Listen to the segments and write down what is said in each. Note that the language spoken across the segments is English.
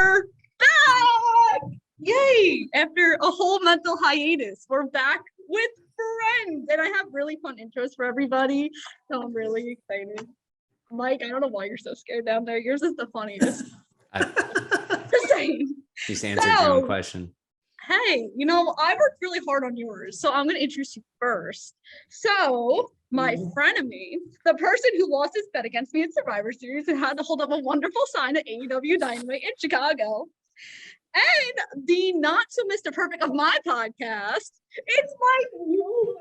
are back! Yay! After a whole mental hiatus, we're back with friends, and I have really fun intros for everybody, so I'm really excited. Mike, I don't know why you're so scared down there. Yours is the funniest. Just answered your own question. Hey, I worked really hard on yours, so I'm going to introduce you first. So, my frenemy, the person who lost his bet against me in Survivor Series and had to hold up a wonderful sign at AEW Dynamite in Chicago, and the not so Mr. Perfect of my podcast, it's Mike Mueller.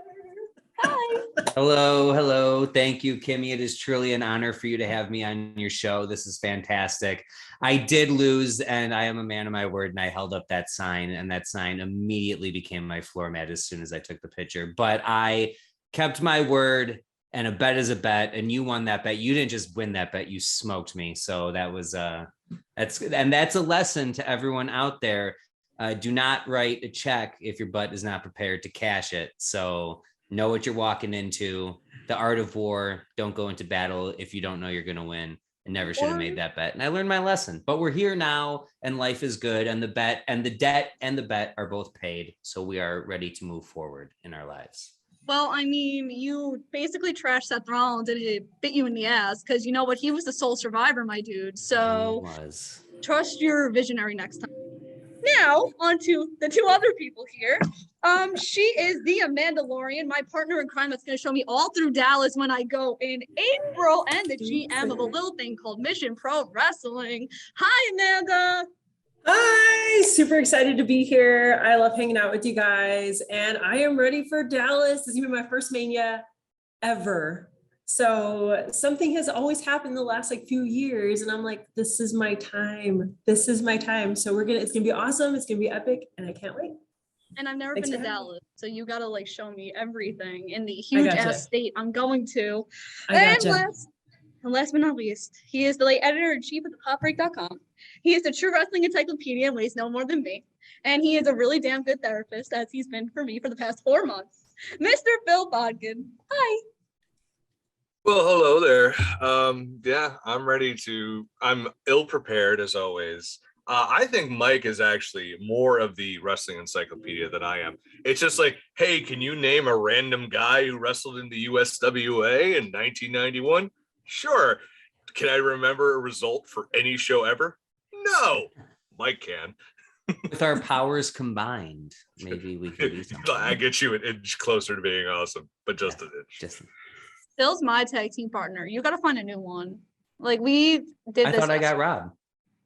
Hi. Hello. Thank you, Kimmy. It is truly an honor for you to have me on your show. This is fantastic. I did lose, and I am a man of my word, and I held up that sign, and that sign immediately became my floor mat as soon as I took the picture. But I kept my word, and a bet is a bet, and you won that bet. You didn't just win that bet, you smoked me. So that was that's a lesson to everyone out there. Do not write a check if your butt is not prepared to cash it. So know what you're walking into. The art of war. Don't go into battle if you don't know you're going to win. I never should have made that bet. And I learned my lesson. But we're here now, and life is good. And the bet and the debt and the bet are both paid. So we are ready to move forward in our lives. Well, I mean, you basically trashed Seth Rollins and it bit you in the ass because you know what? He was the sole survivor, my dude. So trust your visionary next time. Now, on to the two other people here. She is the Mandalorian, my partner in crime that's going to show me all through Dallas when I go in April, and the GM of a little thing called Mission Pro Wrestling. Hi, Amanda. Hi, super excited to be here. I love hanging out with you guys, and I am ready for Dallas. This is going to be my first Mania ever. So something has always happened the last few years, and I'm like, this is my time. This is my time. So it's gonna be awesome. It's gonna be epic, and I can't wait. And I've never been to Dallas, so you gotta show me everything in the huge ass state I'm going to. And last but not least, he is the late editor-in-chief of thepopbreak.com. He is the true wrestling encyclopedia and weighs no more than me. And he is a really damn good therapist, as he's been for me for the past 4 months. Mr. Phil Bodkin. Hi. Well, hello there. I'm ready I'm ill-prepared as always. I think Mike is actually more of the wrestling encyclopedia than I am. It's just hey, can you name a random guy who wrestled in the USWA in 1991? Sure. Can I remember a result for any show ever? No. Mike can. With our powers combined, maybe we can do something. I get you an inch closer to being awesome, but just an inch. Phil's my tag team partner. You got to find a new one. We did this. I thought I got Rob.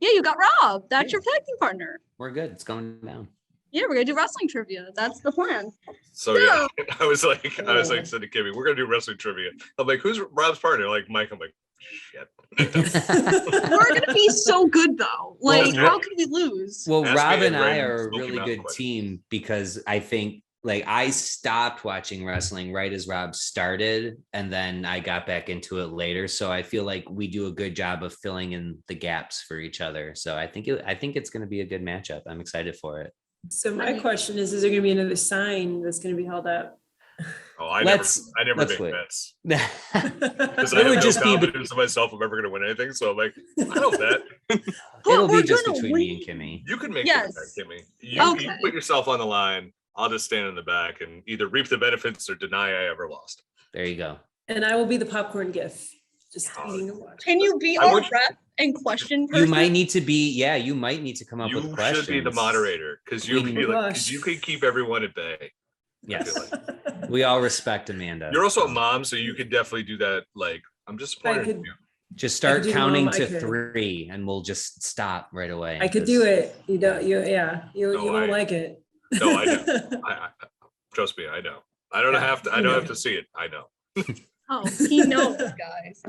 Yeah, you got Rob. That's your tag team partner. We're good. It's going down. Yeah, we're going to do wrestling trivia. That's the plan. So yeah, I was like, said to Kimmy, we're going to do wrestling trivia. I'm like, who's Rob's partner? Mike. I'm like, shit. We're going to be so good though. How could we lose? Well, Rob and I are a really good team because I think I stopped watching wrestling right as Rob started, and then I got back into it later. So I feel like we do a good job of filling in the gaps for each other. So I think it's going to be a good matchup. I'm excited for it. So my question is there going to be another sign that's going to be held up? Oh, I never make bets. Because I have no confidence in myself I'm ever going to win anything. So I'm like, I don't bet. It'll be just between me and Kimmy. You can make it bet, Kimmy. You put yourself on the line. I'll just stand in the back and either reap the benefits or deny I ever lost. There you go. And I will be the popcorn gif. Just eating and watching. Can you be our rep and question person? You might need to be, you might need to come up with questions. You should be the moderator because you can keep everyone at bay. Yes. We all respect Amanda. You're also a mom, so you could definitely do that. I'm just disappointed in you. Just start counting to 3 and we'll just stop right away. I could do it. You won't like it. No, I know. I trust me, I know. I don't have to see it. I know. Oh, he knows, guys.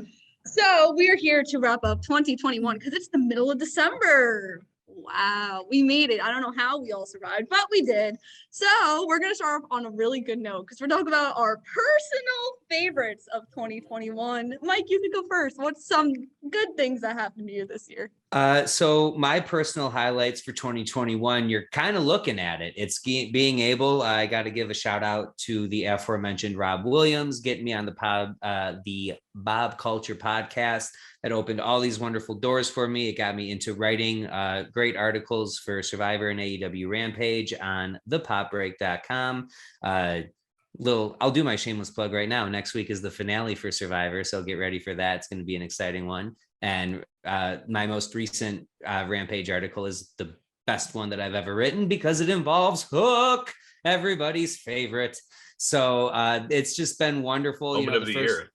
So we are here to wrap up 2021 because it's the middle of December. Wow, we made it. I don't know how we all survived, but we did. So we're going to start off on a really good note because we're talking about our personal favorites of 2021. Mike, you can go first. What's some good things that happened to you this year? So my personal highlights for 2021, you're kind of looking at it. It's being able, I got to give a shout out to the aforementioned Rob Williams, getting me on the Bob Culture podcast that opened all these wonderful doors for me. It got me into writing great articles for Survivor and AEW Rampage on thepopbreak.com. I'll do my shameless plug right now. Next week is the finale for Survivor, so get ready for that. It's going to be an exciting one. And my most recent Rampage article is the best one that I've ever written because it involves Hook, everybody's favorite. So it's just been wonderful. Moment of the year.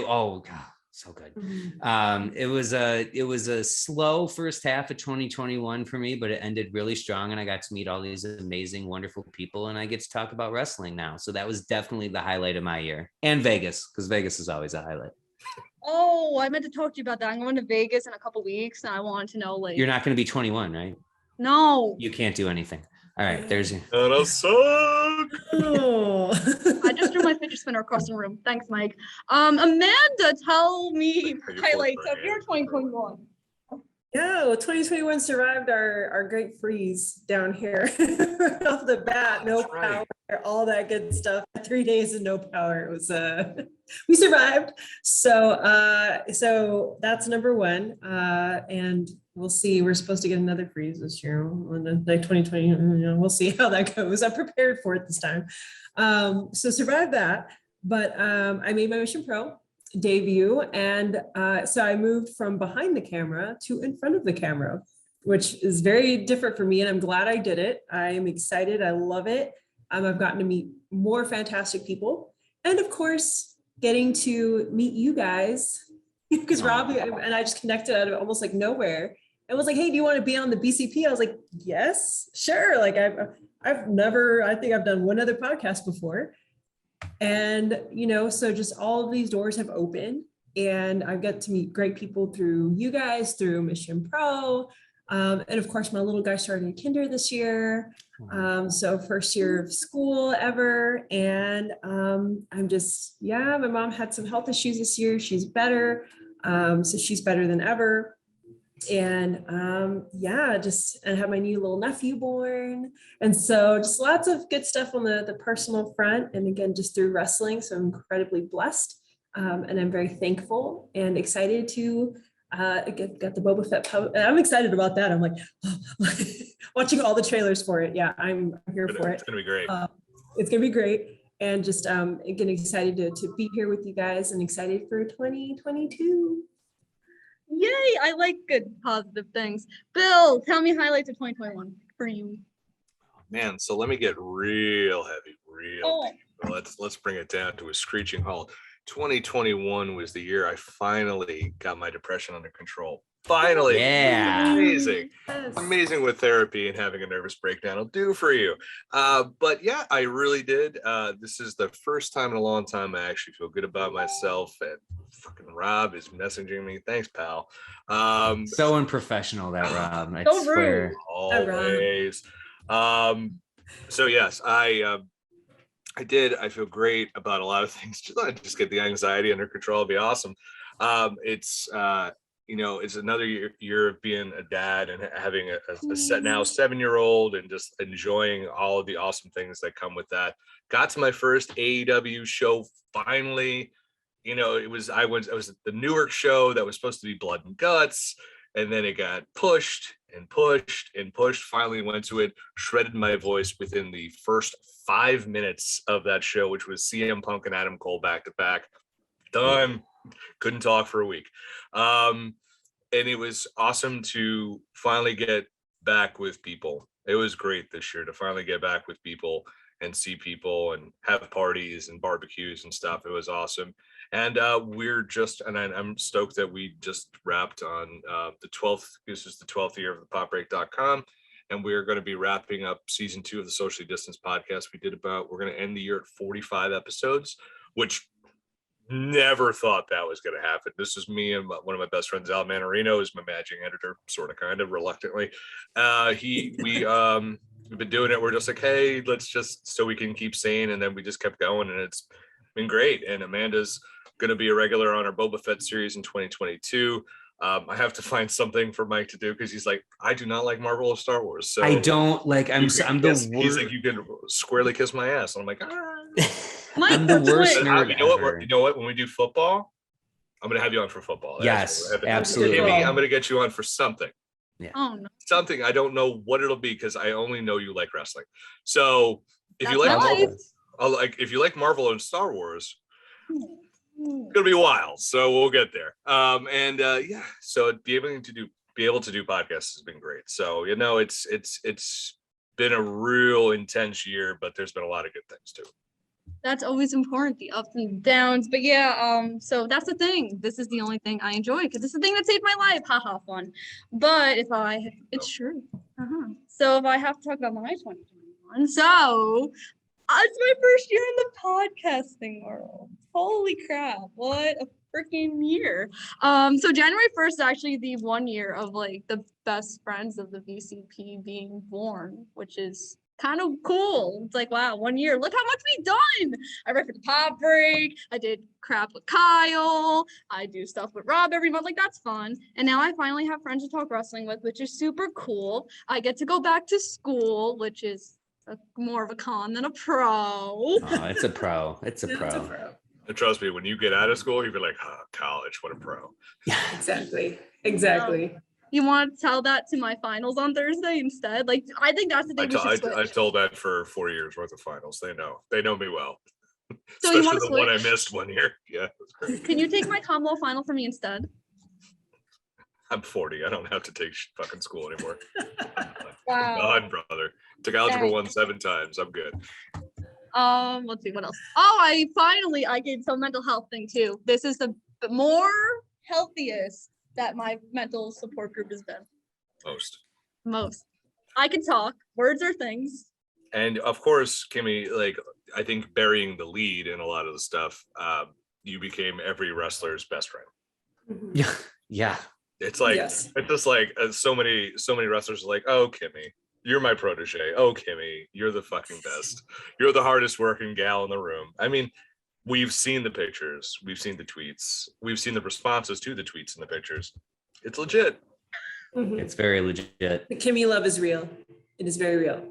Oh God, so good. It was a slow first half of 2021 for me, but it ended really strong, and I got to meet all these amazing, wonderful people, and I get to talk about wrestling now. So that was definitely the highlight of my year, and Vegas, because Vegas is always a highlight. Oh, I meant to talk to you about that. I'm going to Vegas in a couple weeks, and I wanted to know, like, you're not going to be 21, right? No, You can't do anything. All right, there's your. That'll suck. Oh. I just threw my fidget spinner across the room. Thanks, Mike. Amanda, tell me highlights of your 2021. Yeah, well, 2021 survived our great freeze down here. Right off the bat, no power, all that good stuff. 3 days of no power. It was we survived. So that's number one. And we'll see. We're supposed to get another freeze this year on the 2020. We'll see how that goes. I'm prepared for it this time. So survived that. But I made my Mission Pro debut, and so I moved from behind the camera to in front of the camera, which is very different for me, and I'm glad I did it. I am excited. I love it. I've gotten to meet more fantastic people, and of course getting to meet you guys, because Rob and I just connected out of almost like nowhere. It was like, hey, do you want to be on the BCP? I was like, yes, sure. Like I've never, I think I've done one other podcast before. And, so just all of these doors have opened, and I've got to meet great people through you guys, through Mission Pro. And of course, my little guy started kinder this year. So first year of school ever. And I'm just, my mom had some health issues this year. She's better. So she's better than ever. And and have my new little nephew born. And so just lots of good stuff on the personal front. And again, just through wrestling. So I'm incredibly blessed. And I'm very thankful and excited to get the Boba Fett. I'm excited about that. I'm like watching all the trailers for it. Yeah, I'm here for it. It's going to be great. It's going to be great. And just again, excited to be here with you guys, and excited for 2022. Yay, I like good positive things. Bill, tell me highlights of 2021 for you. Man, so let me get real heavy, let's bring it down to a screeching halt. 2021 was the year I finally got my depression under control. Finally. Yeah. Amazing. Yes. Amazing what therapy and having a nervous breakdown will do for you. But yeah, I really did. This is the first time in a long time I actually feel good about myself, and fucking Rob is messaging me. Thanks, pal. So unprofessional, that Rob. I So swear. rude. Always. So yes, I did. I feel great about a lot of things. Just get the anxiety under control. It'll be awesome. It's another year of being a dad and having a set now 7-year-old, and just enjoying all of the awesome things that come with that. Got to my first AEW show finally. It was the Newark show that was supposed to be blood and guts, and then it got pushed and pushed and pushed. Finally went to it, shredded my voice within the first 5 minutes of that show, which was CM Punk and Adam Cole back to back. Done. Couldn't talk for a week. And it was awesome to finally get back with people. It was great this year to finally get back with people and see people and have parties and barbecues and stuff. It was awesome. And I'm stoked that we just wrapped on the 12th. This is the 12th year of the popbreak.com. And we're going to be wrapping up season 2 of the Socially Distanced podcast. We're going to end the year at 45 episodes, which never thought that was going to happen. This is me and one of my best friends, Al Manarino, is my managing editor, sort of, kind of reluctantly. We've been doing it. We're just like, hey, let's just, so we can keep sane. And then we just kept going, and it's been great. And Amanda's going to be a regular on our Boba Fett series in 2022. I have to find something for Mike to do because he's like, I do not like Marvel or Star Wars. So I don't like. I'm the worst. He's like, you can squarely kiss my ass, and I'm like, Mike, I'm the do worst it. nerd you know what? ever. You know what? When we do football, I'm gonna have you on for football. Yes, That's what we're having. absolutely. Kimmy, I'm gonna get you on for something. Oh no. Something I don't know what it'll be because I only know you like wrestling. So if you That's like nice. Marvel, if you like Marvel and Star Wars, it's gonna be wild. So we'll get there. Yeah. So be able to do podcasts has been great. So it's been a real intense year, but there's been a lot of good things too. That's always important, the ups and downs. But yeah, so that's the thing. This is the only thing I enjoy because it's the thing that saved my life. Haha, fun. But it's true. So if I have to talk about my 2021, so it's my first year in the podcasting world. Holy crap! What a freaking year. So January 1st is actually the 1 year of like the best friends of the VCP being born, which is kind of cool. It's like, wow, 1 year. Look how much we've done. I read for the pop break. I did crap with Kyle. I do stuff with Rob every month. Like, that's fun. And now I finally have friends to talk wrestling with, which is super cool. I get to go back to school, which is more of a con than a pro. Oh, it's a pro. It's a pro. And trust me, when you get out of school, you'll be like, college, what a pro. Yeah, Exactly. You want to tell that to my finals on Thursday instead? Like, I think that's the day we should switch. I told that for 4 years worth of finals. They know me well. So you want Especially to the one I switch? missed 1 year. Yeah, that's great. Can you take my combo final for me instead? I'm 40. I don't have to take fucking school anymore. Wow. God, brother. Took algebra Dang. 1 7 times. I'm good. Let's see what else. Oh, I did some mental health thing too. This is the more healthiest that my mental support group has been. Most. I can talk. Words are things. And of course, Kimmy, like I think burying the lead in a lot of the stuff, you became every wrestler's best friend. Yeah. It's like Yes. it's just like so many wrestlers are like, oh Kimmy, you're my protege. Oh Kimmy, you're the fucking best. You're the hardest working gal in the room. I mean, we've seen the pictures, we've seen the tweets, we've seen the responses to the tweets and the pictures. It's legit. It's very legit. The Kimmy love is real. It is very real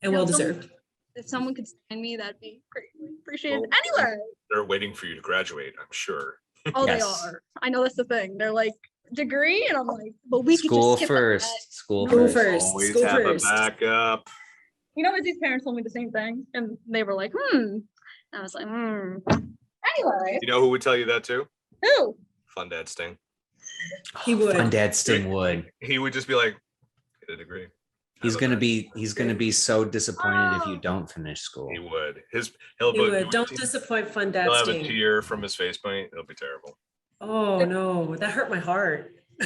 and well deserved. If someone could sign me, that'd be greatly appreciated. Well, Anyway. They're waiting for you to graduate, I'm sure. Oh, Yes. They are. I know that's the thing. They're like, degree, and I'm like, but we School could just skip first. School School first. first. Always School have first. a backup. You know, Izzy's parents told me the same thing, and they were like, And I was like, Anyway, You know who would tell you that too? who? Fun Dad Sting. He would. Fun Dad Sting would. He would just be like, get a degree. He's Have a gonna backup. be so disappointed if you Oh. don't finish school. He would. He would. Don't disappoint Fun Dad He'll have a Sting. tear from his face paint. It'll be terrible. Oh no, that hurt my heart. I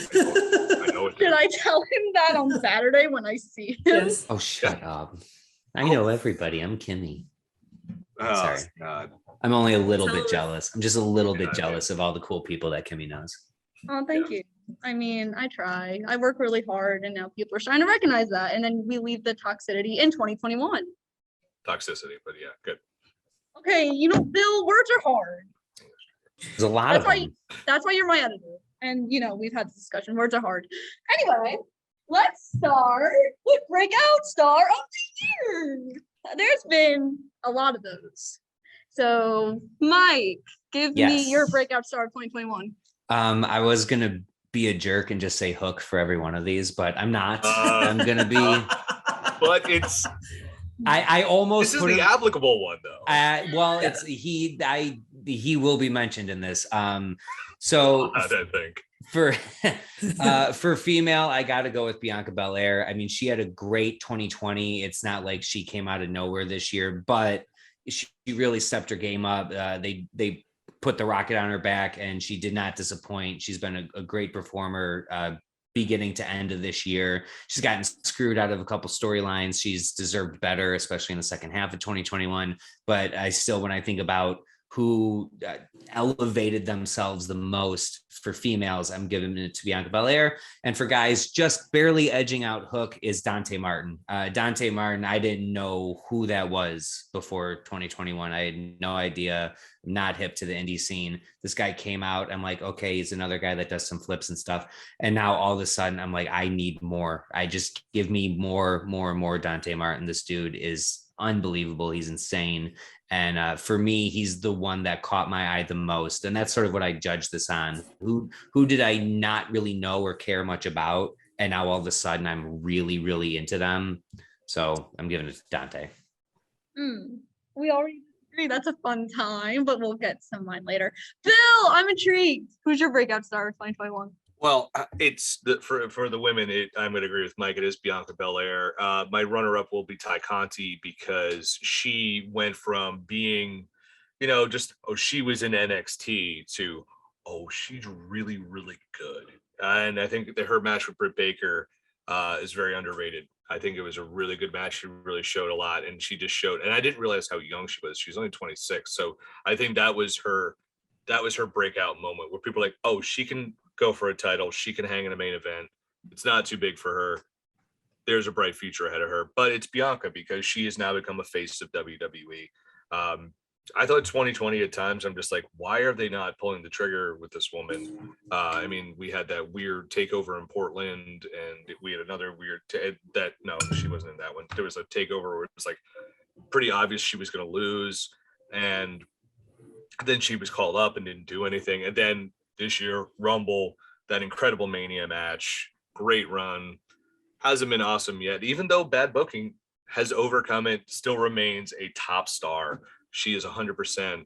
know it. Should I tell him that on Saturday when I see him? Yes. Oh, shut up. I know everybody. I'm Kimmy. Oh, Sorry. God. I'm only a little Tell bit us. jealous. I'm just a little bit Yeah, jealous of all the cool people that Kimmy knows. Oh, thank you. I mean, I try. I work really hard, and now people are starting to recognize that. And then we leave the toxicity in 2021. Toxicity, but yeah, good. Okay, Bill, words are hard. There's a lot That's of why them. That's why you're my editor. And we've had this discussion. Words are hard. Anyway, let's start with breakout star of the year. There's been a lot of those. So, Mike, give me Yes. your breakout star of 2021. I was gonna be a jerk and just say Hook for every one of these, but I'm not. Uh, I'm gonna be. But it's I almost this is put the him. applicable one though. Well, Yeah. it's he will be mentioned in this. So I think. for female, I got to go with Bianca Belair. I mean, she had a great 2020. It's not like she came out of nowhere this year, but she really stepped her game up. They put the rocket on her back, and she did not disappoint. She's been a great performer beginning to end of this year. She's gotten screwed out of a couple storylines. She's deserved better, especially in the second half of 2021. But I still, when I think about who elevated themselves the most for females, I'm giving it to Bianca Belair. And for guys, just barely edging out Hook is Dante Martin. Dante Martin, I didn't know who that was before 2021. I had no idea, not hip to the indie scene. This guy came out. I'm like, okay, he's another guy that does some flips and stuff. And now all of a sudden, I'm like, I need more. I just give me more Dante Martin. This dude is unbelievable. He's insane. And for me, he's the one that caught my eye the most. And that's sort of what I judge this on. Who did I not really know or care much about? And now all of a sudden I'm really into them. So I'm giving it to Dante. We already agree. That's a fun time, but we'll get some mine later. Bill, I'm intrigued. Who's your breakout star of 2021? Well, it's for the women. I'm going to agree with Mike. It is Bianca Belair. My runner-up will be Ty Conti because she went from being, just she was in NXT to she's really good. And I think that her match with Britt Baker is very underrated. I think it was a really good match. She really showed a lot, and she just showed. And I didn't realize how young she was. She was only 26, so I think that was her breakout moment where people are like, she can go for a title. She can hang in a main event. It's not too big for her. There's a bright future ahead of her, but it's Bianca because she has now become a face of WWE. I thought 2020 at times, I'm just like, why are they not pulling the trigger with this woman? I mean, we had that weird takeover in Portland, and we had another weird no, she wasn't in that one. There was a takeover where it was like pretty obvious she was going to lose, and then she was called up and didn't do anything. And then this year, Rumble, that incredible Mania match, great run, hasn't been awesome yet. Even though bad booking has overcome it, still remains a top star. She is 100%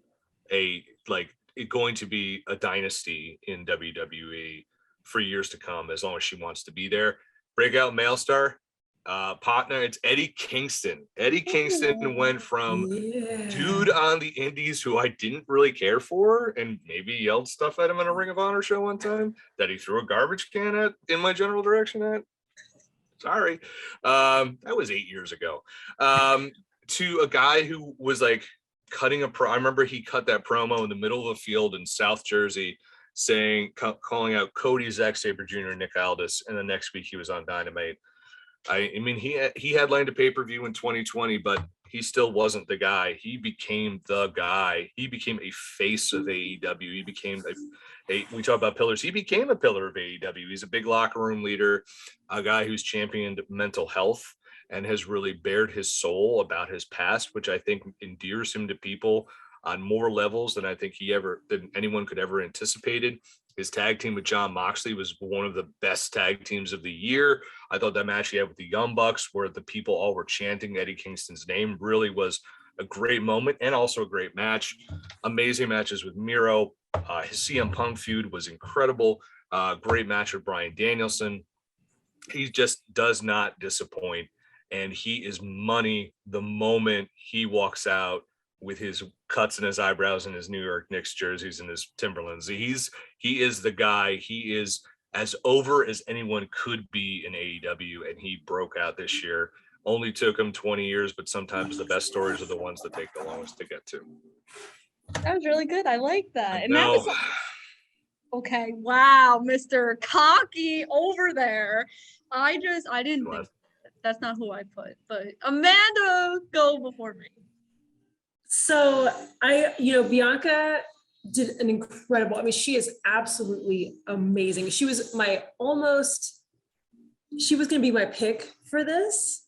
going to be a dynasty in WWE for years to come, as long as she wants to be there. Breakout male star, partner, it's Eddie Kingston. Eddie Kingston went from dude on the indies who I didn't really care for and maybe yelled stuff at him on a Ring of Honor show one time that he threw a garbage can at in my general direction at. Sorry. That was 8 years ago. To a guy who was like cutting I remember he cut that promo in the middle of a field in South Jersey calling out Cody, Zack Sabre Jr., and Nick Aldis, and the next week he was on Dynamite. I mean, he headlined a pay-per-view in 2020, but he still wasn't the guy. He became the guy. He became a face of AEW. He became we talk about pillars. He became a pillar of AEW. He's a big locker room leader, a guy who's championed mental health and has really bared his soul about his past, which I think endears him to people on more levels than I think than anyone could ever anticipated. His tag team with Jon Moxley was one of the best tag teams of the year. I thought that match he had with the Young Bucks, where the people all were chanting Eddie Kingston's name, really was a great moment and also a great match. Amazing matches with Miro. His CM Punk feud was incredible. Great match with Bryan Danielson. He just does not disappoint, and he is money the moment he walks out with his cuts in his eyebrows and his New York Knicks jerseys and his Timberlands. He is the guy. He is as over as anyone could be in AEW, and he broke out this year. Only took him 20 years, but sometimes the best stories are the ones that take the longest to get to. That was really good. I like that. And that was okay. Wow, Mr. Cocky over there. I didn't think that's not who I put, but Amanda, go before me. So Bianca did an incredible, she is absolutely amazing. She was going to be my pick for this,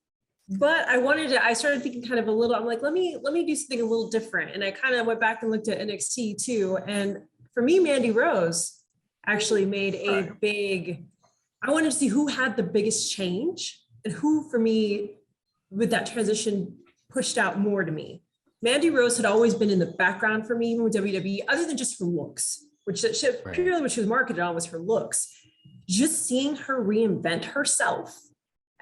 but I started thinking kind of I'm like, let me do something a little different. And I kind of went back and looked at NXT too. And for me, Mandy Rose actually made I wanted to see who had the biggest change and who, for me, with that transition, pushed out more to me. Mandy Rose had always been in the background for me, even with WWE, other than just her looks, purely what she was marketed on was her looks. Just seeing her reinvent herself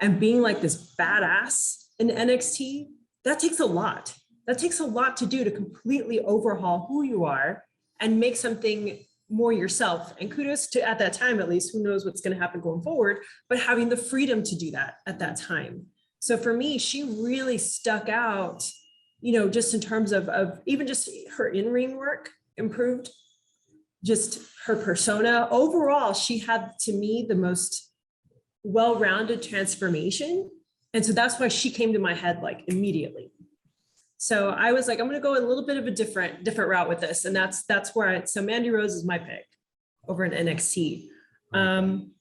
and being like this badass in NXT, that takes a lot. That takes a lot to do to completely overhaul who you are and make something more yourself. And kudos to, at that time, at least, who knows what's going to happen going forward, but having the freedom to do that at that time. So for me, she really stuck out, just in terms of even just her in-ring work improved, just her persona. Overall, she had, to me, the most well-rounded transformation. And so that's why she came to my head like immediately. So I was like, I'm going to go a little bit of a different route with this. And that's where so Mandy Rose is my pick over in NXT. And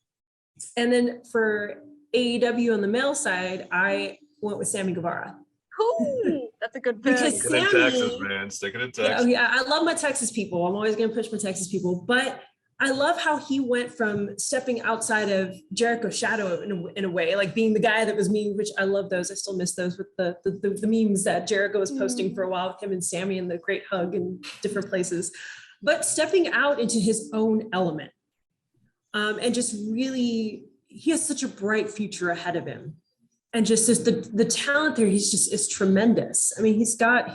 then for AEW on the male side, I went with Sammy Guevara. Ooh, that's a good pick. Because Sticking in Texas, man. Sticking in Texas. Yeah, I love my Texas people. I'm always going to push my Texas people. But I love how he went from stepping outside of Jericho's shadow in a way, like being the guy that was mean, which I love those. I still miss those with the memes that Jericho was posting for a while with him and Sammy and the great hug in different places. But stepping out into his own element. And just really, he has such a bright future ahead of him. And just the talent there, is tremendous. I mean, he's got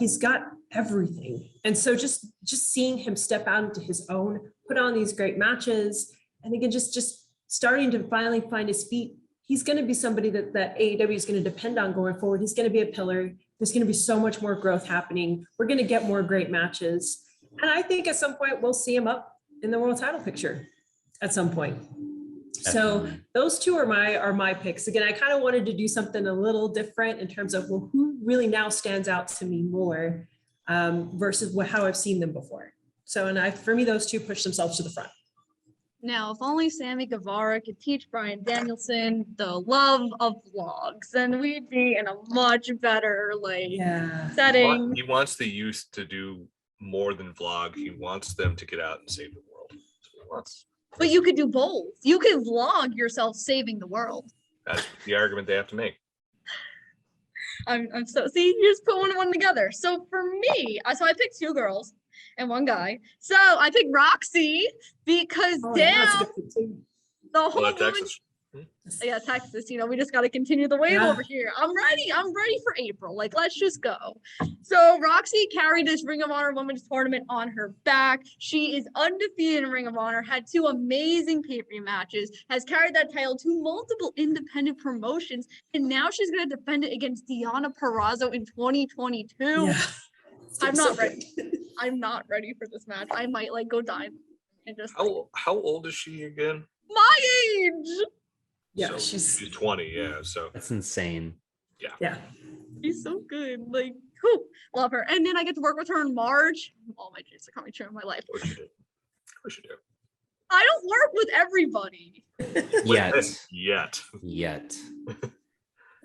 everything. And so just seeing him step out into his own, put on these great matches, and again, just starting to finally find his feet, he's going to be somebody that AEW is going to depend on going forward. He's going to be a pillar. There's going to be so much more growth happening. We're going to get more great matches. And I think at some point we'll see him up in the world title picture at some point. So those two are my picks. Again, I kind of wanted to do something a little different in terms of, well, who really now stands out to me more versus how I've seen them before. So, for me, those two push themselves to the front. Now, if only Sammy Guevara could teach Bryan Danielson the love of vlogs, then we'd be in a much better setting. He wants the youth to do more than vlog. He wants them to get out and save the world. That's what he wants. But you could do both. You could vlog yourself saving the world. That's the argument they have to make. I'm so, see, you just put one and one together. So for me, I picked two girls and one guy. So I picked Roxy because the whole Texas. Yeah, Texas, we just got to continue the wave over here. I'm ready for April. Let's just go. So Roxy carried this Ring of Honor Women's Tournament on her back. She is undefeated in Ring of Honor, had two amazing pay-per-view matches, has carried that title to multiple independent promotions, and now she's going to defend it against Deonna Purrazzo in 2022. Yeah. I'm not ready. I'm not ready for this match. I might go die and just. How old is she again? My age. Yeah, so she's 20. Yeah, so that's insane. Yeah, she's so good. Love her. And then I get to work with her in March. All my dreams are coming true in my life. Of course you do. I don't work with everybody. Yet.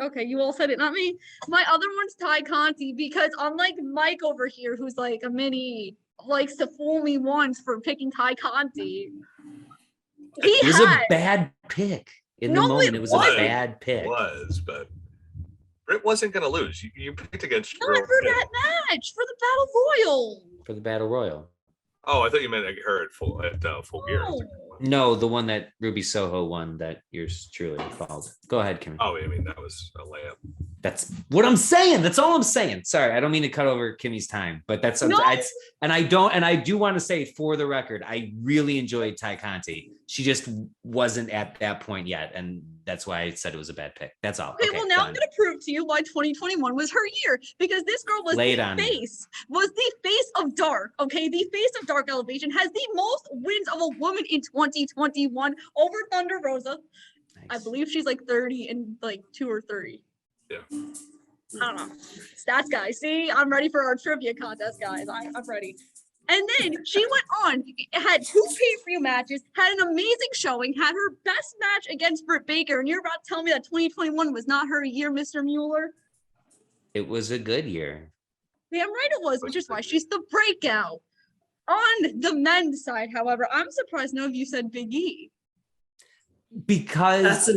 Okay, you all said it, not me. My other one's Ty Conti because unlike Mike over here, who's a mini, likes to fool me once for picking Ty Conti. It was a bad pick. In the moment, it was a bad pick. It was, but Britt wasn't going to lose. You picked against not for that match, for the Battle Royal. For the Battle Royal. Oh, I thought you meant her at full gear. No, the one that Ruby Soho won that yours truly called. Go ahead, Kimmy. Oh, I mean, that was a layup. That's what I'm saying. That's all I'm saying. Sorry, I don't mean to cut over Kimmy's time, but that's and I do want to say for the record, I really enjoyed Ty Conti. She just wasn't at that point yet, and that's why I said it was a bad pick. That's all. Okay, well now I'm going to prove to you why 2021 was her year, because this girl was the face of Dark. Okay, the face of Dark Elevation, has the most wins of a woman in 2021 over Thunder Rosa. Nice. I believe she's 30 and 2 or 30. Yeah. I don't know. Stats guys. See, I'm ready for our trivia contest, guys. I'm ready. And then she went on, had 2 pay-per-view matches, had an amazing showing, had her best match against Britt Baker. And you're about to tell me that 2021 was not her year, Mr. Mueller? It was a good year. Damn right it was, which is why she's the breakout. On the men's side, however, I'm surprised none of you said Big E. Because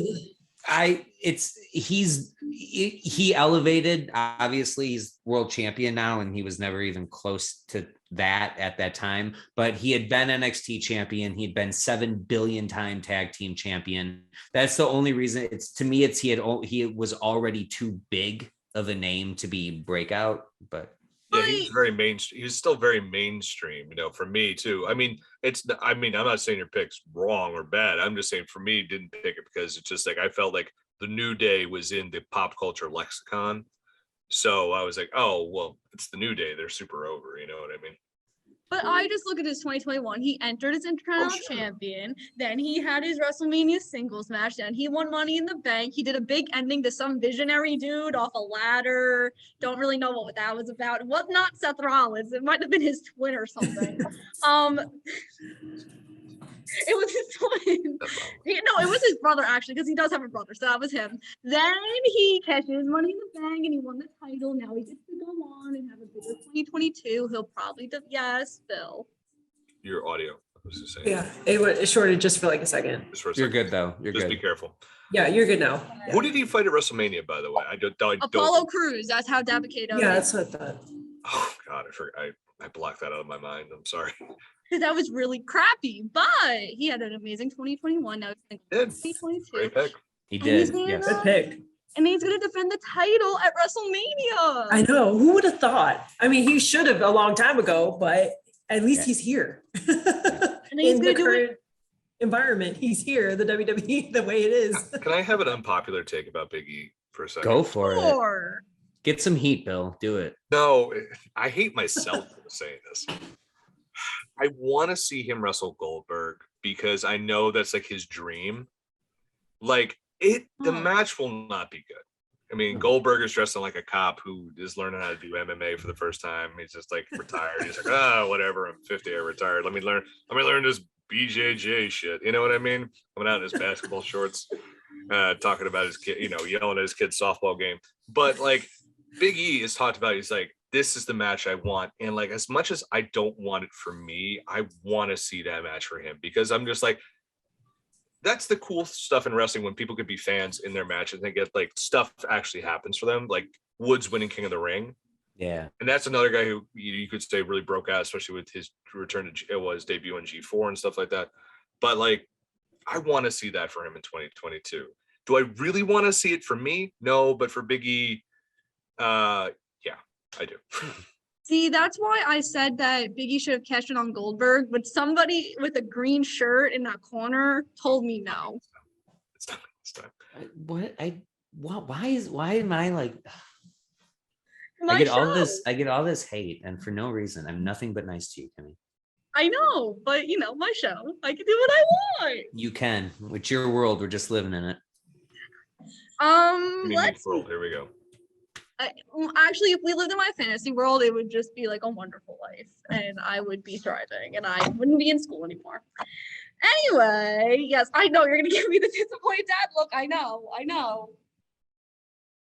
he elevated, obviously he's world champion now, and he was never even close to that at that time, but he had been NXT champion. He'd been 7 billion time tag team champion. That's the only reason. He was already too big of a name to be breakout, but yeah, he's very mainstream. He's still very mainstream, for me too. I'm not saying your pick's wrong or bad. I'm just saying for me, didn't pick it because it's just I felt like the New Day was in the pop culture lexicon. So I was like, oh, well, it's the New Day. They're super over. You know what I mean? But I just look at his 2021. He entered as Intercontinental Champion. Then he had his WrestleMania singles match. Then he won Money in the Bank. He did a big ending to some visionary dude off a ladder. Don't really know what that was about. It was not Seth Rollins. It might have been his twin or something. It was his twin. No, it was his brother, actually, because he does have a brother, so that was him. Then he cashes Money in the Bank, and he won the title. Now he gets to go on and have a bigger 2022. He'll probably yes, Phil. Your audio. I was just saying. Yeah, it shorted just for like a second. You're good, though. You're just good. be careful. Yeah, you're good now. Who did he fight at WrestleMania, by the way? Apollo Crews. That's how Dante KTW. Yeah, that's what I thought. Oh, God, I forgot. I blocked that out of my mind. I'm sorry. Because that was really crappy, but he had an amazing 2021. Now he's in 2022. Great pick. He did. Yes. Good pick. And he's going to defend the title at WrestleMania. I know. Who would have thought? I mean, he should have a long time ago, but at least he's here. And he's going to do it. Environment. He's here. The WWE, the way it is. Can I have an unpopular take about Big E for a second? Go for it. Get some heat, Bill. Do it. No, I hate myself for saying this. I want to see him wrestle Goldberg because I know that's like his dream. Like the match will not be good. I mean, Goldberg is dressing like a cop who is learning how to do MMA for the first time. He's just like retired. He's like, whatever. I'm 50. I retired. Let me learn this BJJ shit. You know what I mean? Coming out in his basketball shorts, talking about his kid, yelling at his kid's softball game. But like Big E is talked about. He's like, this is the match I want. And like, as much as I don't want it for me, I want to see that match for him because I'm just like, that's the cool stuff in wrestling when people could be fans in their match and they get like stuff actually happens for them. Like Woods winning King of the Ring. Yeah. And that's another guy who you could say really broke out, especially with his return to his debut in G4 and stuff like that. But like, I want to see that for him in 2022. Do I really want to see it for me? No, but for Big E, yeah, I do. See, that's why I said that Big E should have cashed in on Goldberg, but somebody with a green shirt in that corner told me no. It's time. Why am I like I get all this hate and for no reason. I'm nothing but nice to you, Kimmy. I know, but my show. I can do what I want. You can. It's your world. We're just living in it. Here we go. Actually, if we lived in my fantasy world, it would just be like a wonderful life and I would be thriving and I wouldn't be in school anymore. Anyway, yes, I know you're going to give me the disappointed dad look. I know.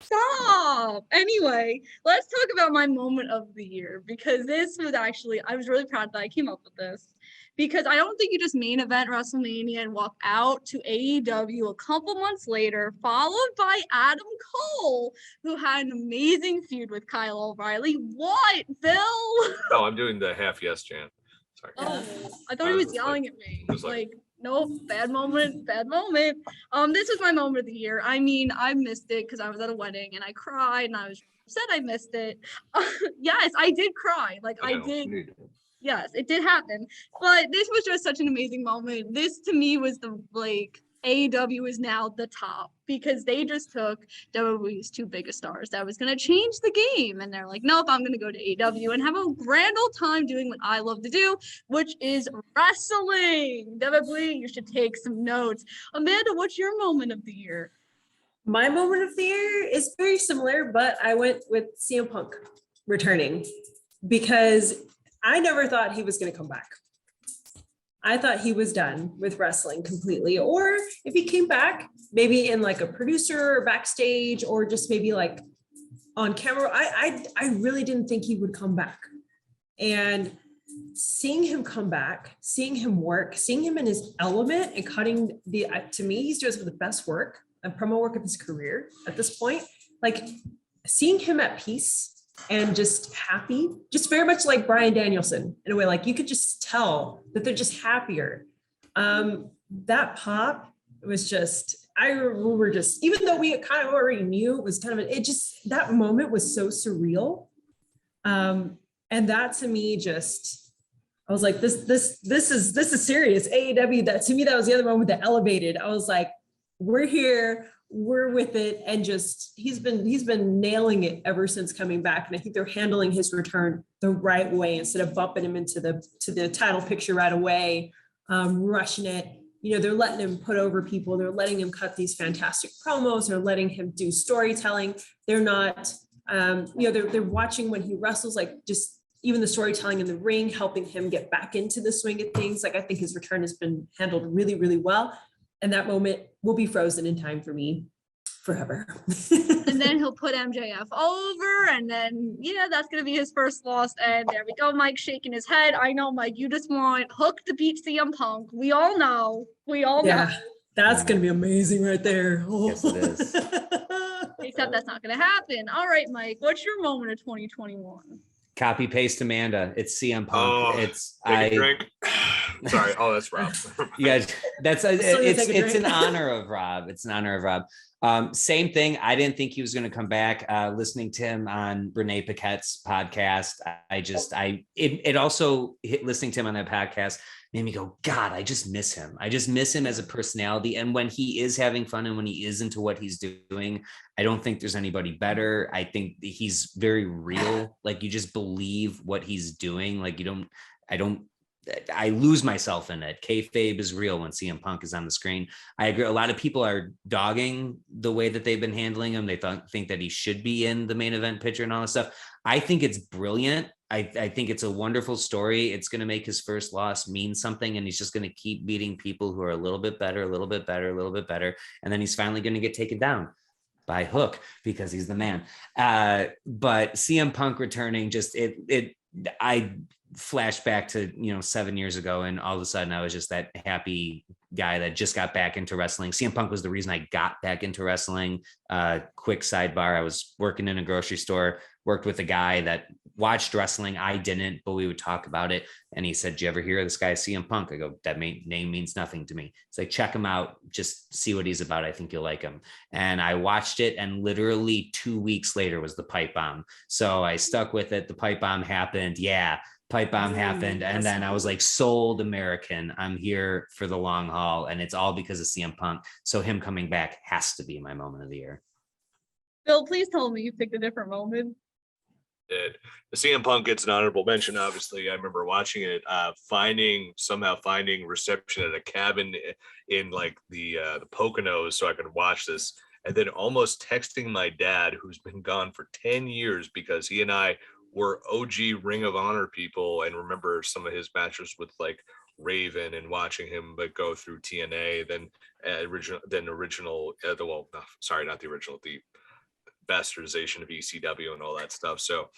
Stop. Anyway, let's talk about my moment of the year because this was actually, I was really proud that I came up with this because I don't think you just main event WrestleMania and walk out to AEW a couple months later, followed by Adam Cole, who had an amazing feud with Kyle O'Reilly. What, Phil? No, I'm doing the half yes chant. Sorry. Oh, I thought he was yelling at me. Like, nope, bad moment. This was my moment of the year. I mean, I missed it because I was at a wedding and I cried and I was upset I missed it. Yes, I did cry. Like I did. Yes, it did happen. But this was just such an amazing moment. This to me was the AEW is now the top because they just took WWE's two biggest stars that was going to change the game. And they're like, nope, I'm going to go to AEW and have a grand old time doing what I love to do, which is wrestling. WWE, you should take some notes. Amanda, what's your moment of the year? My moment of the year is very similar, but I went with CM Punk returning because I never thought he was going to come back. I thought he was done with wrestling completely. Or if he came back, maybe in like a producer or backstage or just maybe like on camera, I really didn't think he would come back. And seeing him come back, seeing him work, seeing him in his element and cutting to me, he's doing some of the best work and promo work of his career at this point. Like seeing him at peace and just happy, just very much like Bryan Danielson in a way, like you could just tell that they're just happier. That pop was just, I remember just, even though we kind of already knew it was kind of, that moment was so surreal. And that to me just, I was like, this is serious. AEW, that to me, that was the other moment that elevated. I was like, we're here, we're with it, and just he's been nailing it ever since coming back. And I think they're handling his return the right way instead of bumping him into the title picture right away, rushing it. You know, they're letting him put over people. They're letting him cut these fantastic promos. They're letting him do storytelling. They're not, they're watching when he wrestles, like just even the storytelling in the ring, helping him get back into the swing of things. Like I think his return has been handled really, really well. And that moment will be frozen in time for me forever. And then he'll put MJF over, and then, that's going to be his first loss. And there we go. Mike shaking his head. I know, Mike, you just want Hook to beat CM Punk. We all know. Yeah, that's going to be amazing right there. Oh. Yes, it is. Except that's not going to happen. All right, Mike, what's your moment of 2021? Copy paste Amanda. It's CM Punk. Oh, it's drink. Sorry. Oh, that's Rob. You guys, it's an honor of Rob. It's an honor of Rob. Same thing. I didn't think he was going to come back. Listening to him on Renee Paquette's podcast, it also listening to him on that podcast made me go, God, I just miss him. I just miss him as a personality. And when he is having fun and when he is into what he's doing, I don't think there's anybody better. I think he's very real. Like you just believe what he's doing. Like I lose myself in it. Kayfabe is real when CM Punk is on the screen. I agree. A lot of people are dogging the way that they've been handling him. They think that he should be in the main event picture and all this stuff. I think it's brilliant. I think it's a wonderful story. It's going to make his first loss mean something, and he's just going to keep beating people who are a little bit better, a little bit better, a little bit better. And then he's finally going to get taken down by Hook because he's the man. But CM Punk returning, I flashed back to 7 years ago, and all of a sudden I was just that happy guy that just got back into wrestling. CM Punk was the reason I got back into wrestling. Quick sidebar: I was working in a grocery store, worked with a guy that watched wrestling. I didn't, but we would talk about it. And he said, "Did you ever hear of this guy CM Punk?" I go, "That name means nothing to me." It's like, check him out, just see what he's about. I think you'll like him. And I watched it, and literally 2 weeks later was the pipe bomb. So I stuck with it. The pipe bomb happened. Yeah. Pipe bomb happened, and then I was like, sold American. I'm here for the long haul, and it's all because of CM Punk. So him coming back has to be my moment of the year. Bill, please tell me you picked a different moment. The CM Punk gets an honorable mention. Obviously, I remember watching it, finding reception at a cabin in like the Poconos so I could watch this, and then almost texting my dad, who's been gone for 10 years, because he and I were OG Ring of Honor people and remember some of his matches with like Raven and watching him go through TNA, then the bastardization of ECW and all that stuff. So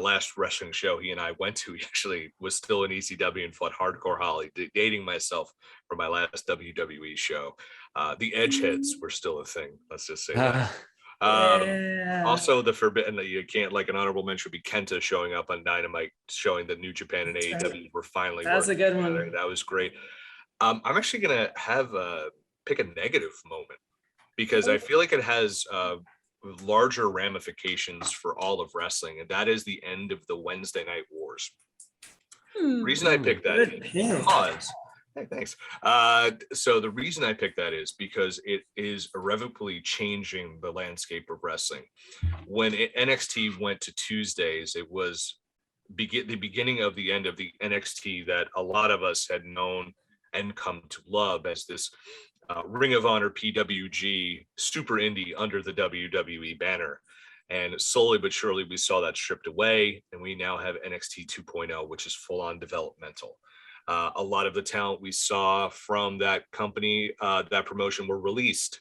last wrestling show he and I went to, he actually was still in ECW and fought Hardcore Holly, dating myself for my last WWE show. The Edgeheads were still a thing. Let's just say that. Also the forbidden that you can't, like, an honorable mention would be Kenta showing up on Dynamite, showing that New Japan and AEW were finally that's a good one. That was great. I'm actually gonna have pick a negative moment because I feel like it has larger ramifications for all of wrestling, and that is the end of the Wednesday Night Wars. Reason I picked that is because hey, thanks. So the reason I picked that is because it is irrevocably changing the landscape of wrestling. When NXT went to Tuesdays, it was the beginning of the end of the NXT that a lot of us had known and come to love as this Ring of Honor PWG super indie under the WWE banner. And slowly but surely we saw that stripped away, and we now have NXT 2.0, which is full on developmental. A lot of the talent we saw from that company, that promotion, were released.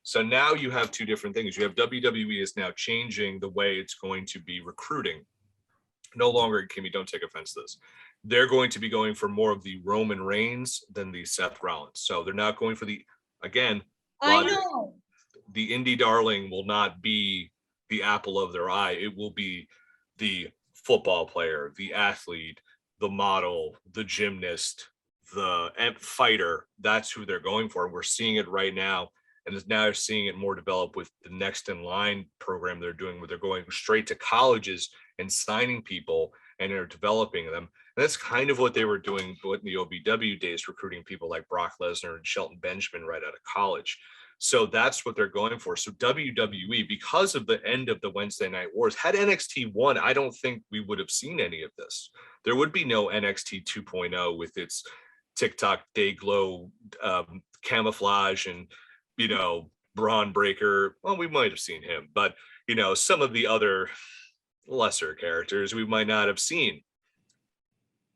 So now you have two different things. You have WWE is now changing the way it's going to be recruiting. No longer, Kimmy, don't take offense to this. They're going to be going for more of the Roman Reigns than the Seth Rollins. So they're not going for the indie darling will not be the apple of their eye. It will be the football player, the athlete, the model, the gymnast, the fighter. That's who they're going for. We're seeing it right now. And now seeing it more develop with the Next in Line program they're doing, where they're going straight to colleges and signing people and they're developing them. And that's kind of what they were doing in the OVW days, recruiting people like Brock Lesnar and Shelton Benjamin right out of college. So that's what they're going for. So WWE, because of the end of the Wednesday Night Wars, had NXT won, I don't think we would have seen any of this. There would be no NXT 2.0 with its TikTok day glow camouflage and, you know, Braun Breaker. Well, we might have seen him, but, you know, some of the other lesser characters we might not have seen.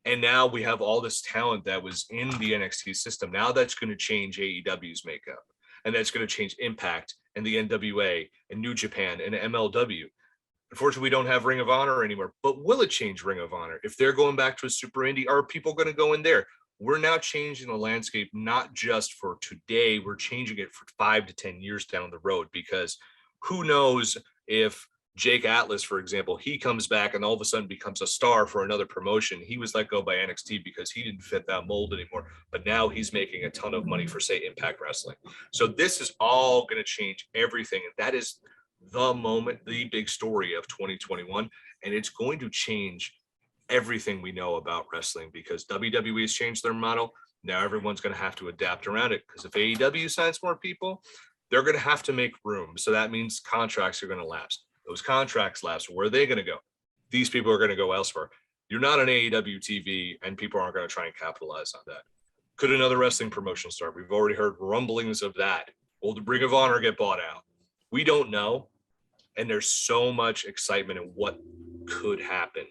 And now we have all this talent that was in the NXT system. Now that's going to change AEW's makeup. And that's going to change Impact and the NWA and New Japan and MLW. Unfortunately, we don't have Ring of Honor anymore. But will it change Ring of Honor? If they're going back to a super indie, are people going to go in there? We're now changing the landscape, not just for today. We're changing it for 5 to 10 years down the road, because who knows if Jake Atlas, for example, he comes back and all of a sudden becomes a star for another promotion. He was let go by NXT because he didn't fit that mold anymore. But now he's making a ton of money for, say, Impact Wrestling. So this is all going to change everything. And that is the moment, the big story of 2021. And it's going to change everything we know about wrestling, because WWE has changed their model. Now everyone's going to have to adapt around it, because if AEW signs more people, they're going to have to make room. So that means contracts are going to lapse. Those contracts lapse. Where are they going to go? These people are going to go elsewhere. You're not on AEW TV, and people aren't going to try and capitalize on that. Could another wrestling promotion start? We've already heard rumblings of that. Will the Ring of Honor get bought out? We don't know. And there's so much excitement in what could happen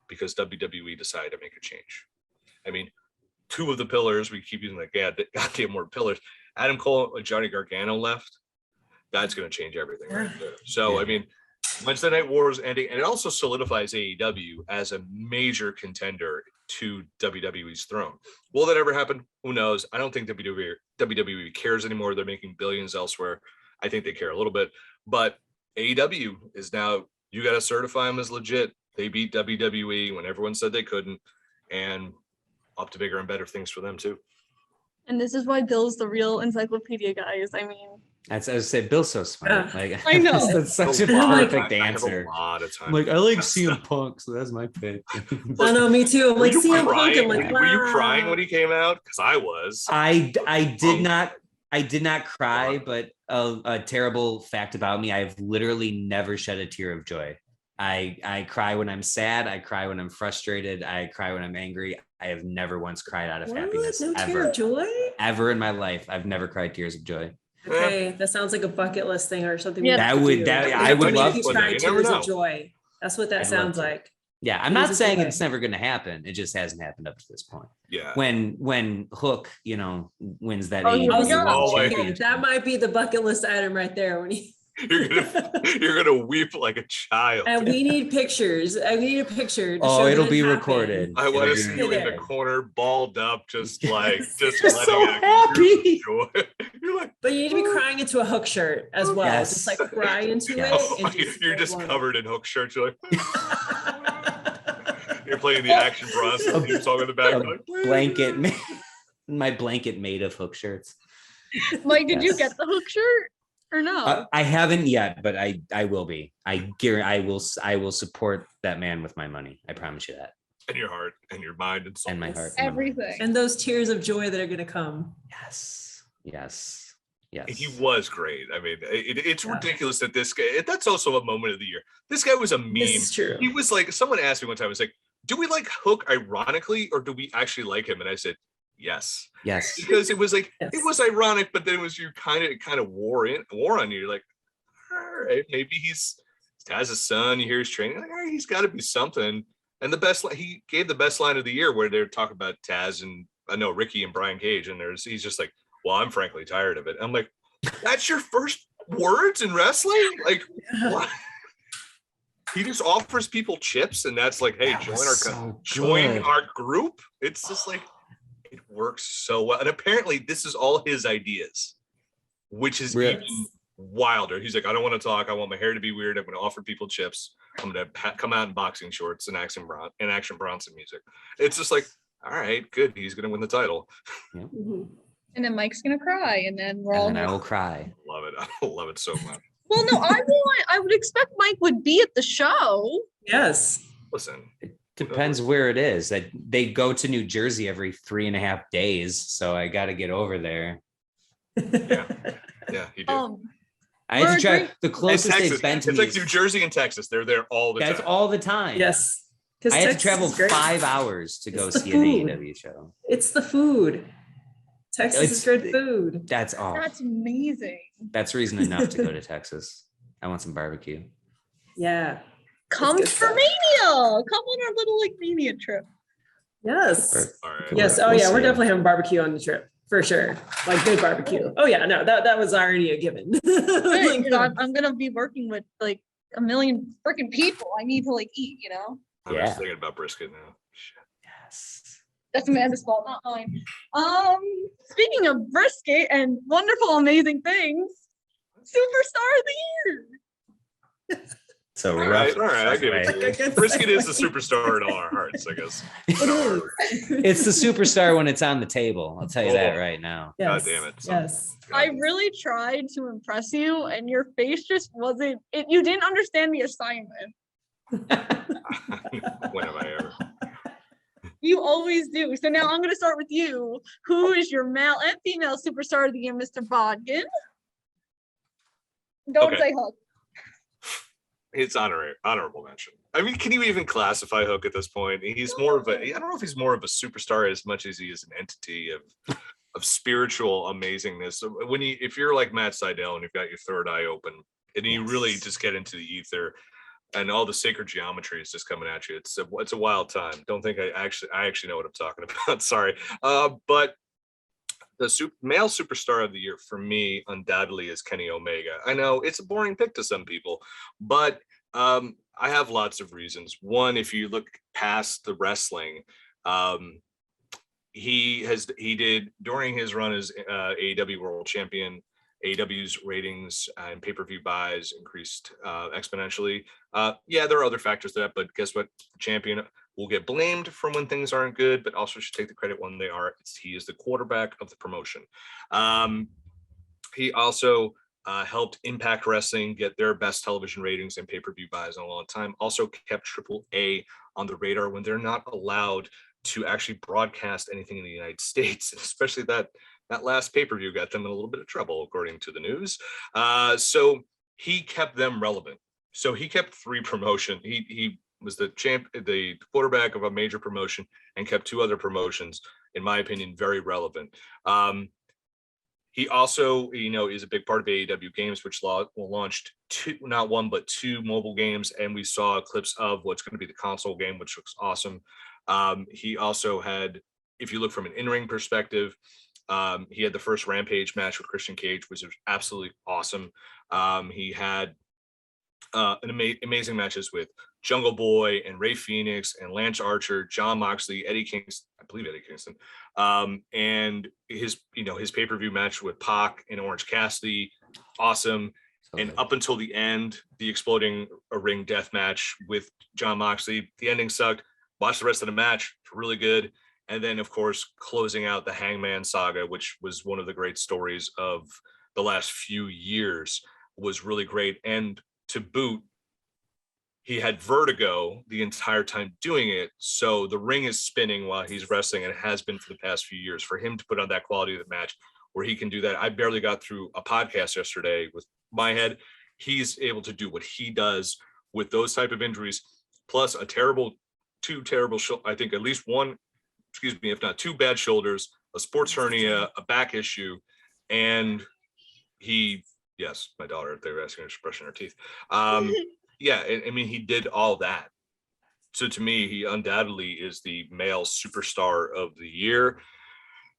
because WWE decided to make a change. I mean, two of the pillars, we keep using like, goddamn word pillars. Adam Cole and Johnny Gargano left. That's going to change everything right there. So, I mean, Wednesday Night Wars ending, and it also solidifies AEW as a major contender to WWE's throne. Will that ever happen? Who knows? I don't think WWE cares anymore. They're making billions elsewhere. I think they care a little bit, but AEW is now, you got to certify them as legit. They beat WWE when everyone said they couldn't, and up to bigger and better things for them too. And this is why Bill's the real encyclopedia, guys. I mean, That's, I say, Bill's so smart. Like, I know. that's such a perfect answer. I have a lot of time. Like, I like CM Punk, so that's my pick. I know, me too. I'm like, CM Punk. I'm like, were you crying when he came out? Because I was. I did not cry, but a terrible fact about me, I've literally never shed a tear of joy. I cry when I'm sad. I cry when I'm frustrated. I cry when I'm angry. I have never once cried out of happiness. No ever. tear of joy? Ever in my life. I've never cried tears of joy. Okay, that sounds like a bucket list thing or something. Yeah, I would love to. You Tears never know. of joy. That's what that I'd sounds love to. like. Yeah, I'm not saying it's never going to happen. It just hasn't happened up to this point. Yeah. When Hook, wins that Oh, AEW yeah. championship. That might be the bucket list item right there. When he You're gonna weep like a child. and we need pictures. I need a picture. To Oh, show it'll that be it happened. recorded. I want to It'll be see you in the recorded. corner, balled up, just like just You're letting so out happy. joy. You're like, But you need to be crying into a Hook shirt as well. Yes. Just like cry into Yes. it. And you're just like, covered in Hook shirts. You're like, you're playing the Action Bronson theme song in the back. A Like, blanket, my blanket made of Hook shirts. Like, did you Yes. get the Hook shirt or no? I haven't yet, but I will be. I will support that man with my money. I promise you that. and your heart and your mind and soul. And my heart. and my mind. Everything. and those tears of joy that are going to come. Yes. Yes. Yes. He was great. I mean, it's Yeah. ridiculous that this guy, that's also a moment of the year. This guy was a meme. This is true. He was like, someone asked me one time, I was like, do we like Hook ironically, or do we actually like him? And I said, yes. Yes. Because it was like, Yes. it was ironic, but then it was, it kind of wore on you. You're like, all right, maybe he has a son, you hear he's training, like, all right, he's got to be something. And he gave the best line of the year where they're talking about Taz and Ricky and Brian Cage, and he's just like, well, I'm frankly tired of it. I'm like, that's your first words in wrestling? Like, what? He just offers people chips, and that's like, hey, That was join good. our group. It's just like, it works so well. And apparently this is all his ideas, which is Really? even wilder. He's like, I don't want to talk. I want my hair to be weird. I'm going to offer people chips. I'm going to come out in boxing shorts and Action Bronson music. It's just like, all right, good. He's going to win the title. Mhm. And then Mike's gonna cry, and then we're all. And then I will cry. Love it. I love it so much. Well, no, I would expect Mike would be at the show. Yes. Listen, Depends where it is. That they go to New Jersey every 3.5 days, so I got to get over there. Yeah. Yeah, you do. I had to try We're the closest they've been to It's me. like New Jersey and Texas. They're there all the time. That's all the time. Yes. I had to travel 5 hours to go see an AEW show. It's the food. Texas is good food. That's amazing. That's reason enough to go to Texas. I want some barbecue. Yeah. Come for Mania. Come on our little like Mania trip. Yes. All right. Yes. Oh yeah, we're definitely having barbecue on the trip for sure. Like good barbecue. Oh yeah, no, that was already a given. I'm gonna be working with like a million freaking people. I need to like eat, you know. I'm just thinking about brisket now. Yes. That's Amanda's fault, not mine. Speaking of brisket and wonderful, amazing things, Superstar of the Year. So all right, I give it to you. Brisket is the superstar in all our hearts, I guess. It's the superstar when it's on the table. I'll tell you that right now. Yes. God damn it. Yes. I really tried to impress you, and your face just wasn't. You didn't understand the assignment. When have I ever? You always do. So now I'm going to start with you. Who is your male and female superstar of the year, Mr. Bodkin? Don't say Hook. It's honorable mention. I mean, can you even classify Hook at this point? He's more of I don't know if he's more of a superstar as much as he is an entity of spiritual amazingness. So if you're like Matt Sydal and you've got your third eye open and you really just get into the ether and all the sacred geometry is just coming at you, it's a wild time. Don't think I actually know what I'm talking about. Sorry. But the male superstar of the year for me undoubtedly is Kenny Omega. I know it's a boring pick to some people, but I have lots of reasons. One, if you look past the wrestling, he did during his run as AEW World Champion, AEW's ratings and pay-per-view buys increased exponentially. Yeah, there are other factors to that, but guess what? Champion will get blamed from when things aren't good, but also should take the credit when they are. He is the quarterback of the promotion. He also helped Impact Wrestling get their best television ratings and pay-per-view buys in a long time. Also kept AAA on the radar when they're not allowed to actually broadcast anything in the United States, especially that last pay-per-view got them in a little bit of trouble, according to the news. So he kept them relevant. So he kept 3 promotions. He was the quarterback of a major promotion and kept 2 other promotions, in my opinion, very relevant. He also, is a big part of AEW Games, which launched 2, not 1, but 2 mobile games. And we saw clips of what's going to be the console game, which looks awesome. He also had, if you look from an in-ring perspective, he had the first Rampage match with Christian Cage, which was absolutely awesome. He had amazing matches with Jungle Boy and Ray Phoenix and Lance Archer, John Moxley, Eddie Kingston, I believe Eddie Kingston, and his pay-per-view match with Pac and Orange Cassidy, awesome. And up until the end, the exploding ring death match with John Moxley, the ending sucked. Watch the rest of the match, it's really good. And then, of course, closing out the Hangman saga, which was one of the great stories of the last few years, was really great. And to boot, he had vertigo the entire time doing it. So the ring is spinning while he's wrestling, and it has been for the past few years. For him to put on that quality of the match where he can do that. I barely got through a podcast yesterday with my head. He's able to do what he does with those type of injuries, plus two terrible, I think at least one, if not 2 bad shoulders, a sports hernia, a back issue, and yes, my daughter, they were asking her to brushing her teeth. Yeah, I mean, he did all that. So to me, he undoubtedly is the male superstar of the year.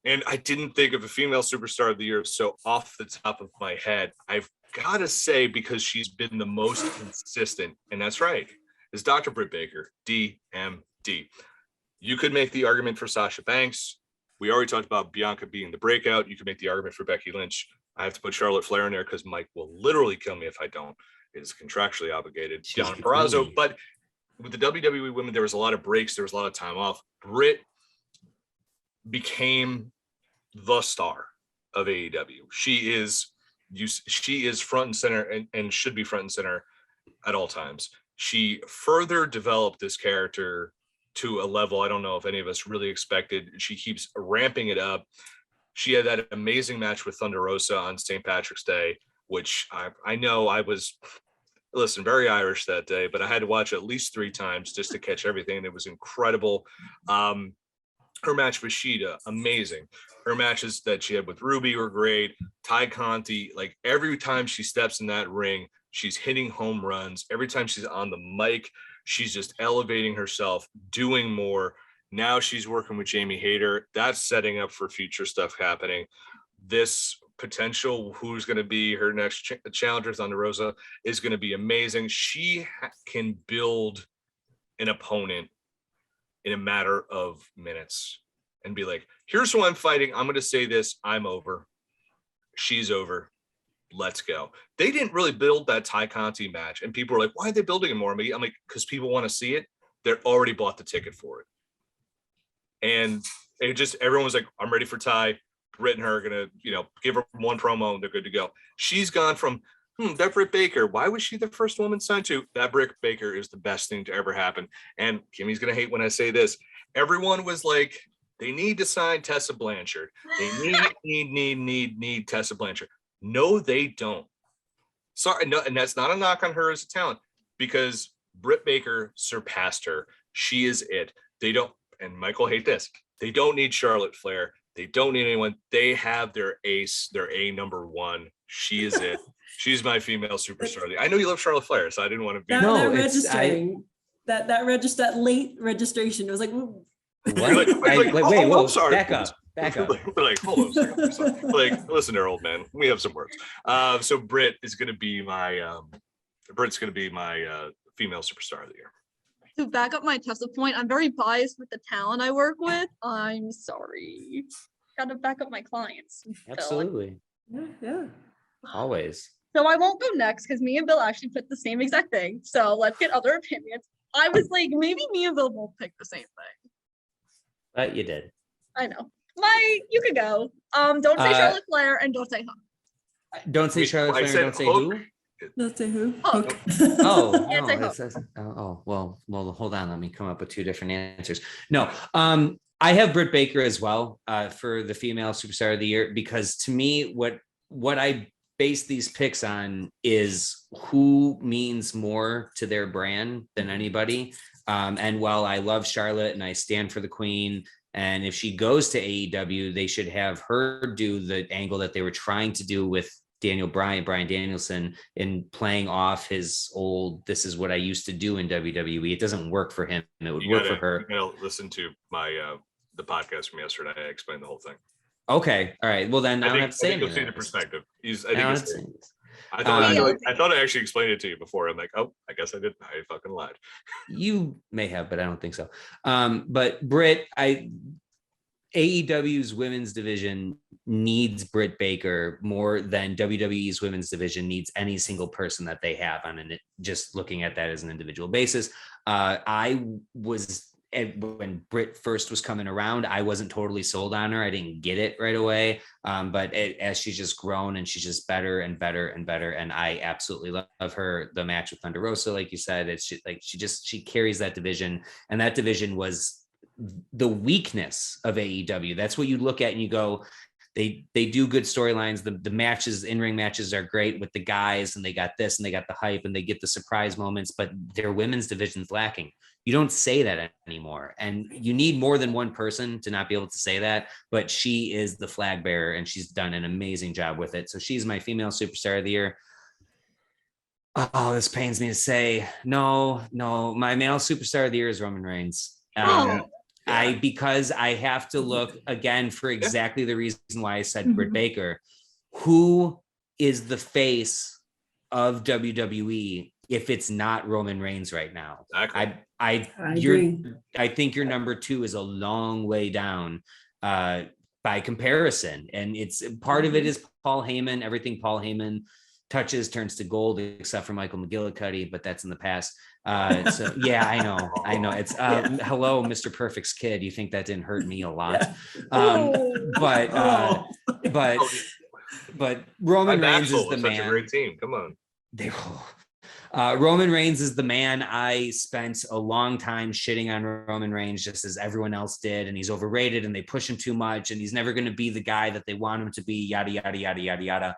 And I didn't think of a female superstar of the year. So off the top of my head, I've got to say, because she's been the most consistent, and that's right, is Dr. Britt Baker, DMD. You could make the argument for Sasha Banks. We already talked about Bianca being the breakout. You could make the argument for Becky Lynch. I have to put Charlotte Flair in there because Mike will literally kill me if I don't. It is contractually obligated. Deonna Purrazzo. But with the WWE women, there was a lot of breaks. There was a lot of time off. Britt became the star of AEW. She is front and center and should be front and center at all times. She further developed this character to a level I don't know if any of us really expected. She keeps ramping it up. She had that amazing match with Thunder Rosa on St. Patrick's Day, which I know I was, listen, very Irish that day, but I had to watch at least 3 times just to catch everything. And it was incredible. Her match with Shida, amazing. Her matches that she had with Ruby were great. Ty Conti, like every time she steps in that ring, she's hitting home runs. Every time she's on the mic, she's just elevating herself, doing more. Now she's working with Jamie Hayter. That's setting up for future stuff happening. This potential, who's going to be her next challenger, Thunder Rosa, is going to be amazing. She can build an opponent in a matter of minutes and be like, here's who I'm fighting. I'm going to say this. I'm over. She's over. Let's go. They didn't really build that Ty Conti match. And people were like, why are they building it more? I'm like, because people want to see it. They're already bought the ticket for it. And it just, everyone was like, I'm ready for Ty. Britt and her are going to, give her one promo and they're good to go. She's gone from, that Britt Baker, why was she the first woman signed to? That Britt Baker is the best thing to ever happen. And Kimmy's going to hate when I say this. Everyone was like, they need to sign Tessa Blanchard. They need Tessa Blanchard. No, they don't. Sorry, no, and that's not a knock on her as a talent, because Britt Baker surpassed her. She is it. They don't, and Michael hate this, they don't need Charlotte Flair. They don't need anyone. They have their ace, their A number 1. She is it. She's my female superstar. I know you love Charlotte Flair, so I didn't want to be. That registering, that late registration. It was like, what? Wait, whoa, sorry. Back up. We're like, hold on a second. Like, listen there, old man. We have some words. So Britt is going to be my, female superstar of the year. To back up my Tessa point, I'm very biased with the talent I work with. I'm sorry. Gotta back up my clients. Absolutely. Yeah. Always. So I won't go next because me and Bill actually put the same exact thing. So let's get other opinions. I was like, maybe me and Bill both picked the same thing. But you did. I know. You could go. Don't say Charlotte Flair and don't say Hook. Don't say Charlotte Flair and don't say who? Don't say who? Hook. Oh, Can't say no, well, hold on. Let me come up with 2 different answers. No, I have Britt Baker as well for the female superstar of the year, because to me, what I base these picks on is who means more to their brand than anybody. And while I love Charlotte and I stand for the queen, and if she goes to AEW, they should have her do the angle that they were trying to do with Bryan Danielson, in playing off his old, this is what I used to do in WWE. It doesn't work for him. It would work for her. You gotta listen to my the podcast from yesterday. I explained the whole thing. Okay. All right. Well, then I don't have to say anything. You'll see the perspective. I thought I actually explained it to you before. I'm like, oh, I guess I didn't. I fucking lied. You may have, but I don't think so. But Britt, AEW's women's division needs Britt Baker more than WWE's women's division needs any single person that they have on it. Just looking at that as an individual basis. When Britt first was coming around, I wasn't totally sold on her. I didn't get it right away. But as she's just grown and she's just better and better and better. And I absolutely love her. The match with Thunder Rosa, like you said, it's just, like, she carries that division, and that division was the weakness of AEW. That's what you look at and you go, they do good storylines. The matches, in-ring matches, are great with the guys, and they got this and they got the hype and they get the surprise moments, but their women's division's lacking. You don't say that anymore, and you need more than one person to not be able to say that, but she is the flag bearer and she's done an amazing job with it. So she's my female superstar of the year. Oh, this pains me to say. No, my male superstar of the year is Roman Reigns. Because I have to look again for exactly the reason why I said Britt Baker. Who is the face of WWE if it's not Roman Reigns right now? Exactly. I think your number 2 is a long way down by comparison, and it's part of it is Paul Heyman. Everything Paul Heyman touches turns to gold, except for Michael McGillicuddy, but that's in the past. So yeah, I know. It's hello, Mr. Perfect's kid. You think that didn't hurt me a lot? But Roman Reigns is the man. Such a great team. Come on. Roman Reigns is the man. I spent a long time shitting on Roman Reigns just as everyone else did, and he's overrated and they push him too much and he's never going to be the guy that they want him to be, yada, yada, yada, yada, yada.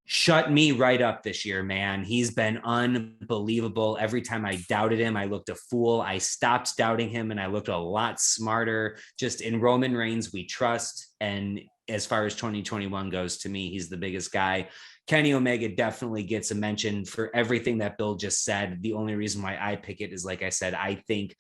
Shut me right up this year, man. He's been unbelievable. Every time I doubted him, I looked a fool. I stopped doubting him and I looked a lot smarter. Just in Roman Reigns, we trust. And as far as 2021 goes, to me, he's the biggest guy. Kenny Omega definitely gets a mention for everything that Bill just said. The only reason why I pick it is, like I said, I think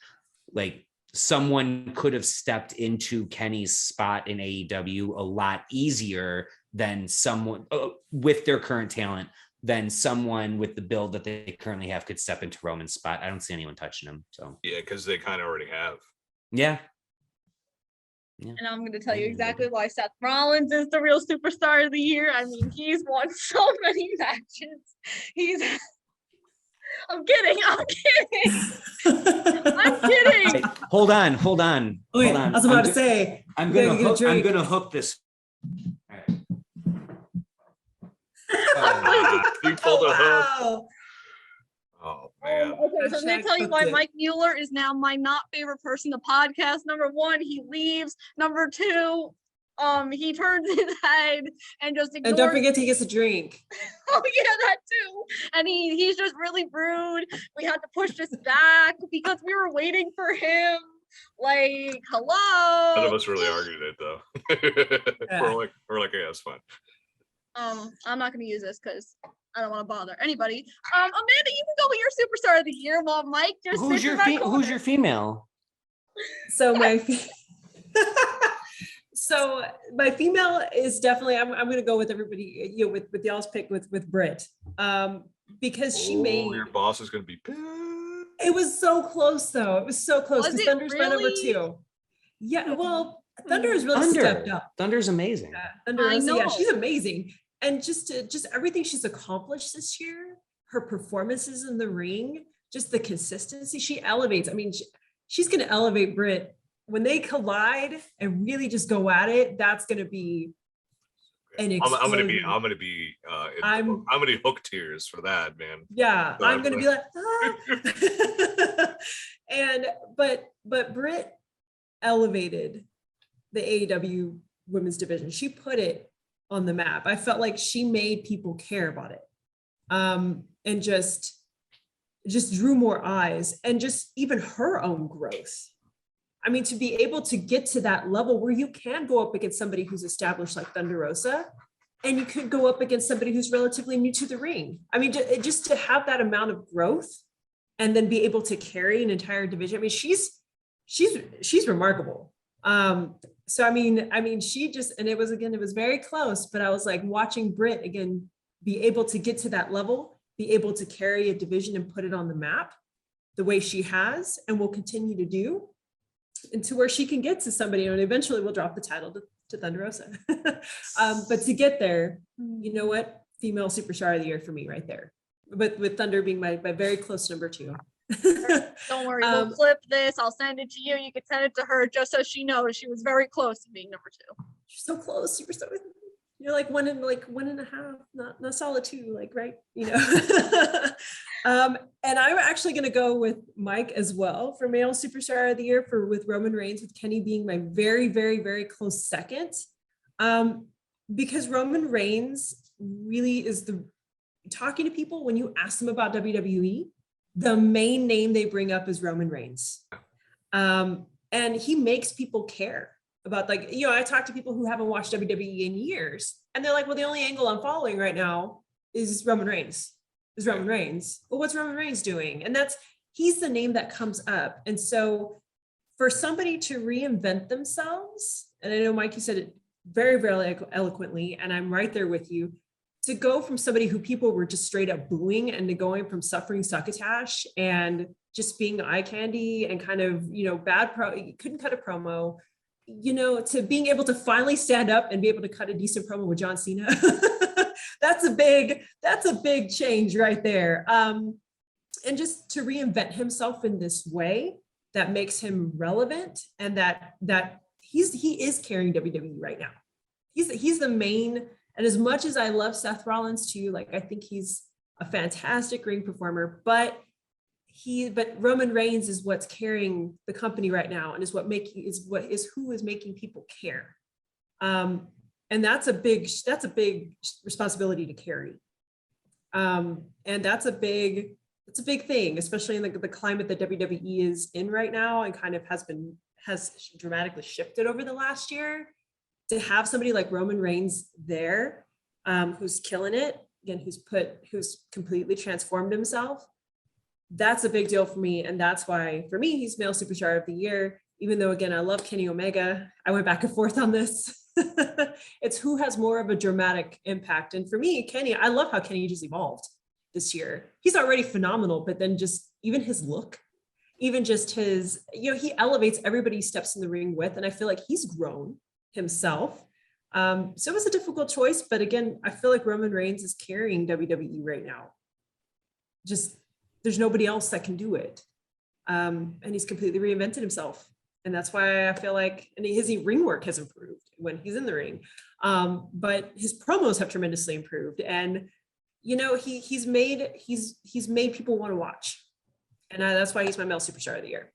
like someone could have stepped into Kenny's spot in AEW a lot easier than someone with their current talent, than someone with the build that they currently have could step into Roman's spot. I don't see anyone touching him. So yeah, because they kind of already have. Yeah. And I'm going to tell you exactly why Seth Rollins is the real superstar of the year. I mean, he's won so many matches. I'm kidding. I'm kidding. Wait, hold on. Wait, I was about to say. I'm gonna hook this. You pulled a hook. Wow. Oh man. Okay, so I'm going to tell you why Mike Mueller is now my not favorite person to podcast. Number one, he leaves. Number two, he turns his head and just ignores. And don't forget he gets a drink. Oh yeah, that too. And he's just really rude. We had to push this back because we were waiting for him. Like, hello. None of us really argued it though. Yeah. we're like, yeah, it's fine. I'm not going to use this because I don't want to bother anybody. Amanda, you can go with your superstar of the year while Mike just Who's your female? So my female is definitely, I'm going to go with everybody, with y'all's pick with Britt, because she made. Your boss is going to be. It was so close though. It was so close because Thunder's my number really? 2. Yeah, well, Thunder has really stepped up. Thunder's amazing. Yeah, Thunder, I know. yeah, she's amazing. And just everything she's accomplished this year, her performances in the ring, just the consistency, she elevates. I mean, she's going to elevate Britt when they collide and really just go at it. That's going to be an explosion. I'm going to be hook tears for that, man. Yeah, I'm going to be like, but Britt elevated the AEW women's division. She put it on the map. I felt like she made people care about it, and just drew more eyes, and just even her own growth. I mean, to be able to get to that level where you can go up against somebody who's established like Thunder Rosa, and you could go up against somebody who's relatively new to the ring. I mean, just to have that amount of growth and then be able to carry an entire division. I mean, she's remarkable. So I mean, she just, and it was very close, but I was like watching Britt again, be able to get to that level, be able to carry a division and put it on the map the way she has and will continue to do, and to where she can get to somebody, and eventually we'll drop the title to Thunder Rosa. But to get there, you know what? Female superstar of the year for me right there. But with Thunder being my very close number 2. Don't worry, we'll flip this. I'll send it to you. You can send it to her just so she knows she was very close to being number 2. You're so close. You're like one and a half, not solid 2, like, right? You know. And I'm actually going to go with Mike as well for male superstar of the year, with Roman Reigns, with Kenny being my very, very, very close second. Because Roman Reigns really is talking to people when you ask them about WWE, the main name they bring up is Roman Reigns. And he makes people care about, like, you know, I talk to people who haven't watched WWE in years, and they're like, well, the only angle I'm following right now is Roman Reigns. Well, what's Roman Reigns doing? And he's the name that comes up. And so for somebody to reinvent themselves, and I know Mike, you said it very, very eloquently, and I'm right there with you, to go from somebody who people were just straight up booing, and to going from suffering succotash and just being eye candy and kind of, you know, couldn't cut a promo, you know, to being able to finally stand up and be able to cut a decent promo with John Cena. That's a big change right there. And just to reinvent himself in this way that makes him relevant, and that he is carrying WWE right now. He's the main. And as much as I love Seth Rollins too, like, I think he's a fantastic ring performer, but Roman Reigns is what's carrying the company right now, and is who is making people care. And that's a big responsibility to carry. And that's a big thing, especially in the climate that WWE is in right now, and kind of has dramatically shifted over the last year. To have somebody like Roman Reigns there, who's killing it, again, who's completely transformed himself, that's a big deal for me. And that's why, for me, he's male superstar of the year. Even though, again, I love Kenny Omega, I went back and forth on this. It's who has more of a dramatic impact. And for me, Kenny, I love how Kenny just evolved this year. He's already phenomenal, but then just even his look, even just his, he elevates everybody he steps in the ring with. And I feel like he's grown himself. So it was a difficult choice, but again, I feel like Roman Reigns is carrying WWE right now. Just, there's nobody else that can do it. And he's completely reinvented himself. And that's why I feel like, and his ring work has improved when he's in the ring. But his promos have tremendously improved. And, he's made people want to watch. And that's why he's my male superstar of the year.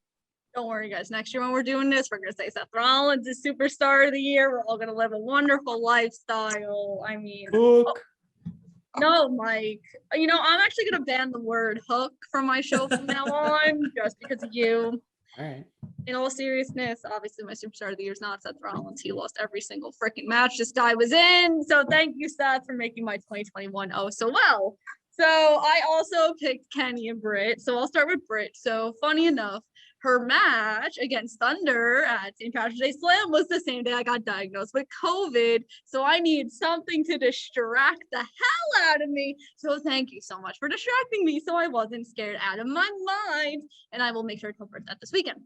Don't worry, guys. Next year when we're doing this, we're going to say Seth Rollins is superstar of the year. We're all going to live a wonderful lifestyle. I mean, no, Mike. I'm actually going to ban the word hook from my show from now on, just because of you. All right. In all seriousness, obviously my superstar of the year is not Seth Rollins. He lost every single freaking match this guy was in. So thank you, Seth, for making my 2021 so well. So I also picked Kenny and Britt. So I'll start with Britt. So funny enough, her match against Thunder at St. Patrick's Day Slam was the same day I got diagnosed with COVID. So I need something to distract the hell out of me. So thank you so much for distracting me, so I wasn't scared out of my mind. And I will make sure to convert that this weekend.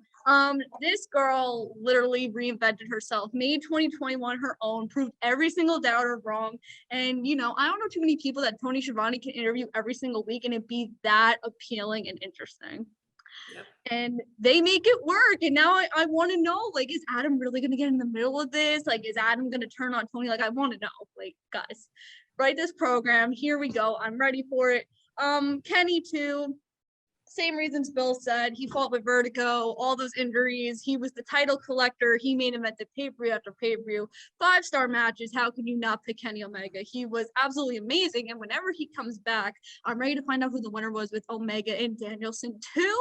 This girl literally reinvented herself, made 2021 her own, proved every single doubter wrong. And, I don't know too many people that Tony Schiavone can interview every single week and it be that appealing and interesting. Yep. And they make it work. And now I want to know, is Adam really going to get in the middle of this? Is Adam going to turn on Tony? I want to know, guys, write this program. Here we go. I'm ready for it. Kenny too. Same reasons Bill said. He fought with vertigo, all those injuries. He was the title collector. He made him at the pay-per-view after pay-per-view. 5-star matches. How can you not pick Kenny Omega? He was absolutely amazing. And whenever he comes back, I'm ready to find out who the winner was with Omega and Danielson too.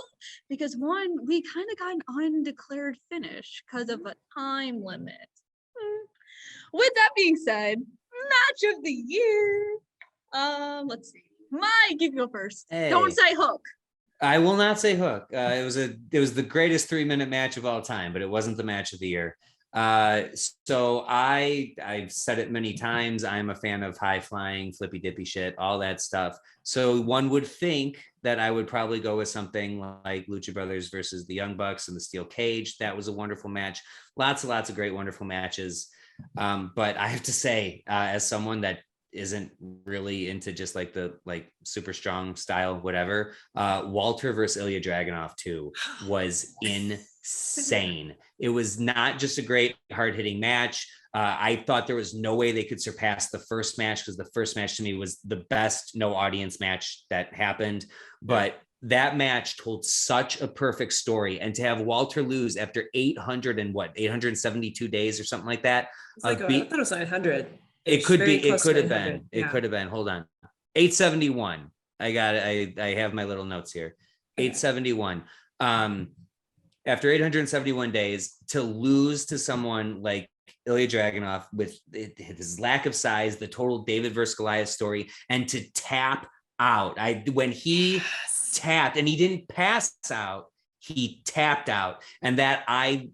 Because one, we kind of got an undeclared finish because of a time limit. With that being said, match of the year. Let's see. Mike, you go first. Hey. Don't say Hook. I will not say Hook. It was the greatest 3-minute match of all time, but it wasn't the match of the year. So I've said it many times. I'm a fan of high flying, flippy dippy shit, all that stuff. So one would think that I would probably go with something like Lucha Brothers versus the Young Bucks and the Steel Cage. That was a wonderful match. Lots of great, wonderful matches. But I have to say, as someone that isn't really into just the super strong style, whatever. Walter versus Ilya Dragunov 2 was insane. It was not just a great hard hitting match. I thought there was no way they could surpass the first match, because the first match to me was the best no audience match that happened. But that match told such a perfect story, and to have Walter lose after 872 days or something like that. I thought it was 900. It could have been. Hold on. 871. I have my little notes here. 871. After 871 days, to lose to someone like Ilya Dragunov with his lack of size, the total David versus Goliath story, and to tap out. When he tapped, and he didn't pass out, he tapped out. And that I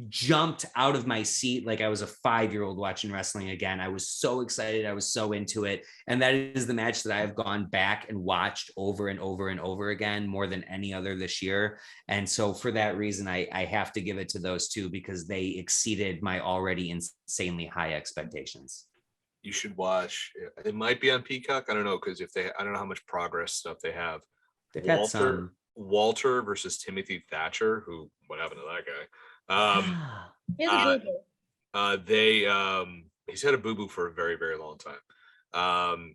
jumped out of my seat like I was a 5-year-old watching wrestling again. I was so excited. I was so into it. And that is the match that I have gone back and watched over and over and over again, more than any other this year. And so for that reason, I have to give it to those two, because they exceeded my already insanely high expectations. You should watch. It might be on Peacock. I don't know, because I don't know how much progress stuff they have. They've got some. Walter versus Timothy Thatcher. What happened to that guy? He's had a boo-boo for a very, very long time.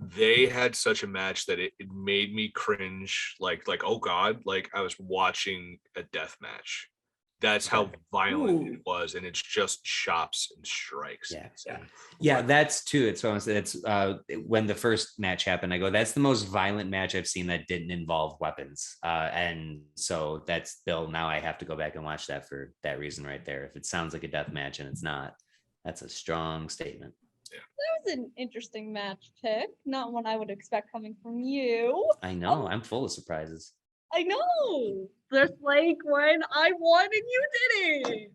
they had such a match that it made me cringe, like oh god, like I was watching a death match. That's how violent it was, and it's just chops and strikes. Yeah, that's too. It's almost it's when the first match happened, I go, that's the most violent match I've seen that didn't involve weapons. And so that's Bill. Now I have to go back and watch that for that reason right there. If it sounds like a death match and it's not, that's a strong statement. That was an interesting match pick, not one I would expect coming from you. I know, I'm full of surprises. I know. Just like when I won and you didn't.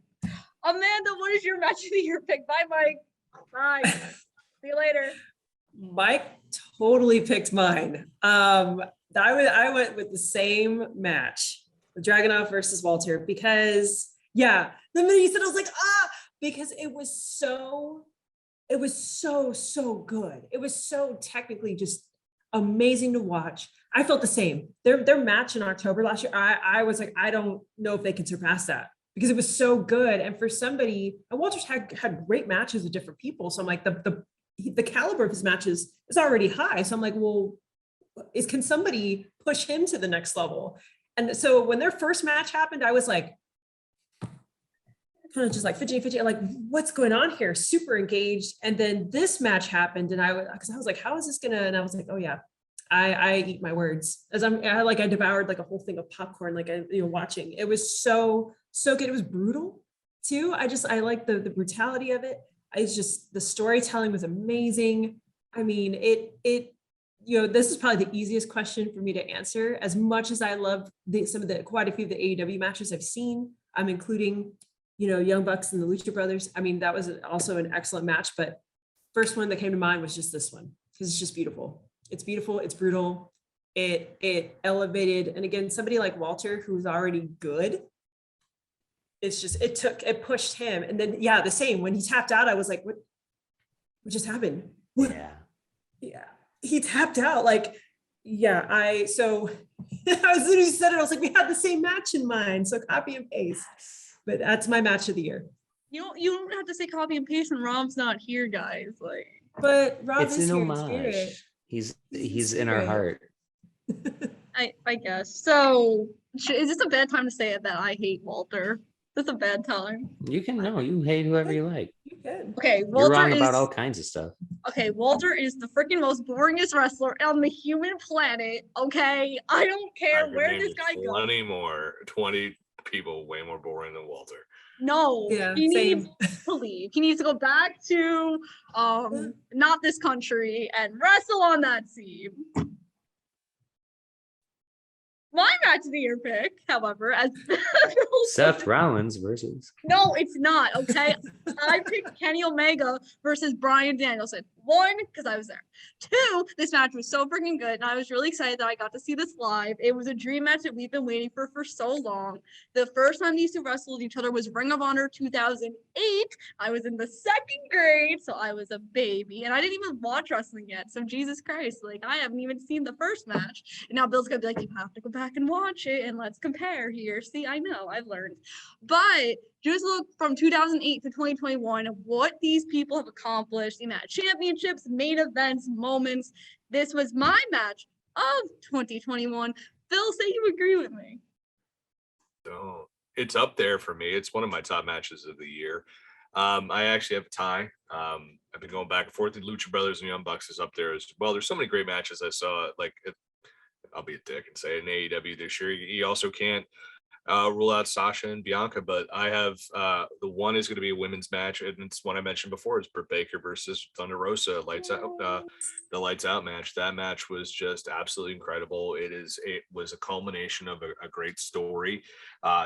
Amanda, what is your match of the year pick? Bye, Mike. Bye. See you later. Mike totally picked mine. I went with the same match, Dragunov versus Walter, because the minute you said, I was like, because it was so good. It was so technically just amazing to watch. I felt the same. Their match in October last year, I was like, I don't know if they can surpass that because it was so good. And for somebody, and Walter's had great matches with different people. So I'm like, the caliber of his matches is already high. So I'm like, well, can somebody push him to the next level? And so when their first match happened, I was like, kind of just like fidgety, like, what's going on here? Super engaged. And then this match happened, and I was like, how is this gonna? And I was like, oh yeah, I eat my words as I devoured like a whole thing of popcorn, like watching. It was so good. It was brutal too. I like the brutality of it. It's just the storytelling was amazing. I mean, this is probably the easiest question for me to answer. As much as I love quite a few of the AEW matches I've seen, I'm including Young Bucks and the Lucha Brothers. I mean, that was also an excellent match, but first one that came to mind was just this one because it's just beautiful. It's beautiful. It's brutal. It elevated. And again, somebody like Walter, who's already good, it pushed him. And then, the same when he tapped out, I was like, what just happened? Yeah. He tapped out. Like, I as soon as you said it, I was like, we had the same match in mind. So copy and paste. But that's my match of the year. You don't have to say copy and paste when Rob's not here, guys. Like, but Rob it's is an here homage. in spirit. He's in our heart. I guess. So is this a bad time to say that I hate Walter? Is this a bad time? You hate whoever you like. You can. Okay, You're wrong about all kinds of stuff. Okay, Walter is the freaking most boringest wrestler on the human planet. Okay, I don't care where this guy goes. 20 more, 20 people way more boring than Walter. No, he needs to leave. He needs to go back to not this country and wrestle on that scene. My match of the year pick, however, as Seth Rollins versus. No, it's not. Okay, I picked Kenny Omega versus Bryan Danielson. 1, because I was there. 2, this match was so freaking good, and I was really excited that I got to see this live. It was a dream match that we've been waiting for so long. The first time these two wrestled each other was Ring of Honor 2008. I was in the 2nd grade, so I was a baby, and I didn't even watch wrestling yet. So Jesus Christ, like I haven't even seen the first match, and now Bill's gonna be like, you have to go back and watch it, and let's compare here. See, I know, I've learned, but just look from 2008 to 2021 of what these people have accomplished in that championships, main events, moments. This was my match of 2021. Phil, say you agree with me. Oh, it's up there for me. It's one of my top matches of the year. I actually have a tie. I've been going back and forth. The Lucha Brothers and Young Bucks is up there as well. There's so many great matches I saw. I'll be a dick and say in AEW this year. You also can't rule out Sasha and Bianca, but I have the one is going to be a women's match, and it's one I mentioned before. It's Britt Baker versus Thunder Rosa. The lights out match. That match was just absolutely incredible. It was a culmination of a great story.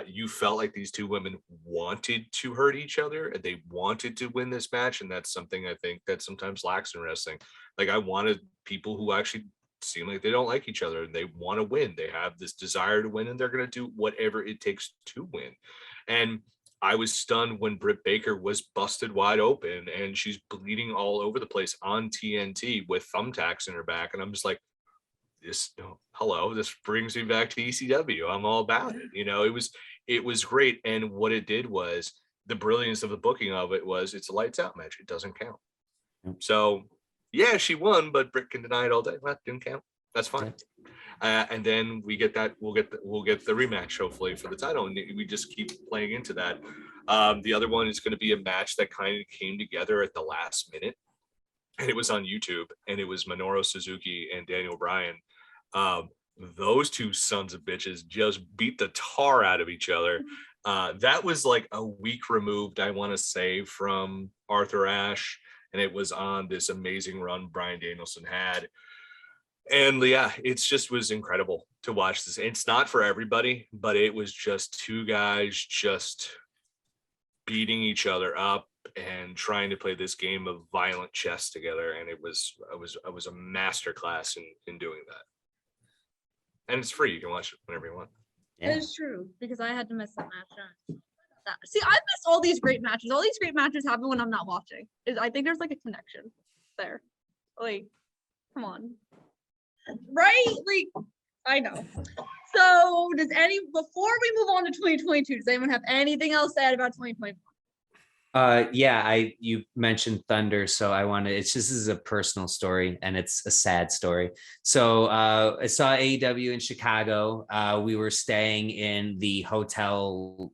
You felt like these two women wanted to hurt each other, and they wanted to win this match, and that's something I think that sometimes lacks in wrestling. Like I wanted people who actually seem like they don't like each other and they want to win. They have this desire to win, and they're going to do whatever it takes to win. And I was stunned when Britt Baker was busted wide open and she's bleeding all over the place on TNT with thumbtacks in her back. And I'm just like, this brings me back to ECW. I'm all about it. It was great. And what it did was the brilliance of the booking of it was it's a lights out match. It doesn't count. So yeah, she won, but Britt can deny it all day. That didn't count. That's fine. And then we get that. We'll get the rematch hopefully for the title, and we just keep playing into that. The other one is going to be a match that kind of came together at the last minute, and it was on YouTube, and it was Minoru Suzuki and Daniel Bryan. Those two sons of bitches just beat the tar out of each other. That was like a week removed, I want to say, from Arthur Ashe, and it was on this amazing run Bryan Danielson had. And yeah, it's just was incredible to watch this. It's not for everybody, but it was just two guys just beating each other up and trying to play this game of violent chess together. And it was a master class in doing that. And it's free. You can watch it whenever you want. Yeah. That is true, because I had to miss that match. See, I missed all these great matches. All these great matches happen when I'm not watching. I think there's like a connection there. Like, come on. Right? Like, I know. So before we move on to 2022, does anyone have anything else to add about 2021? You mentioned Thunder, so this is a personal story, and it's a sad story. So I saw AEW in Chicago. We were staying in the hotel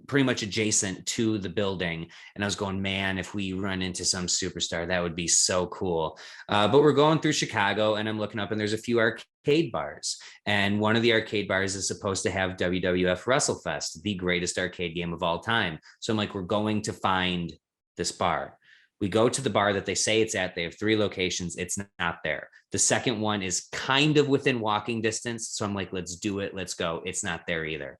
pretty much adjacent to the building, and I was going, man, if we run into some superstar, that would be so cool. But we're going through Chicago, and I'm looking up, and there's a few arcade bars, and one of the arcade bars is supposed to have WWF WrestleFest, the greatest arcade game of all time. So I'm like, we're going to find this bar. We go to the bar that they say it's at. They have 3 locations. It's not there. The second one is kind of within walking distance. So I'm like, let's do it. Let's go. It's not there either.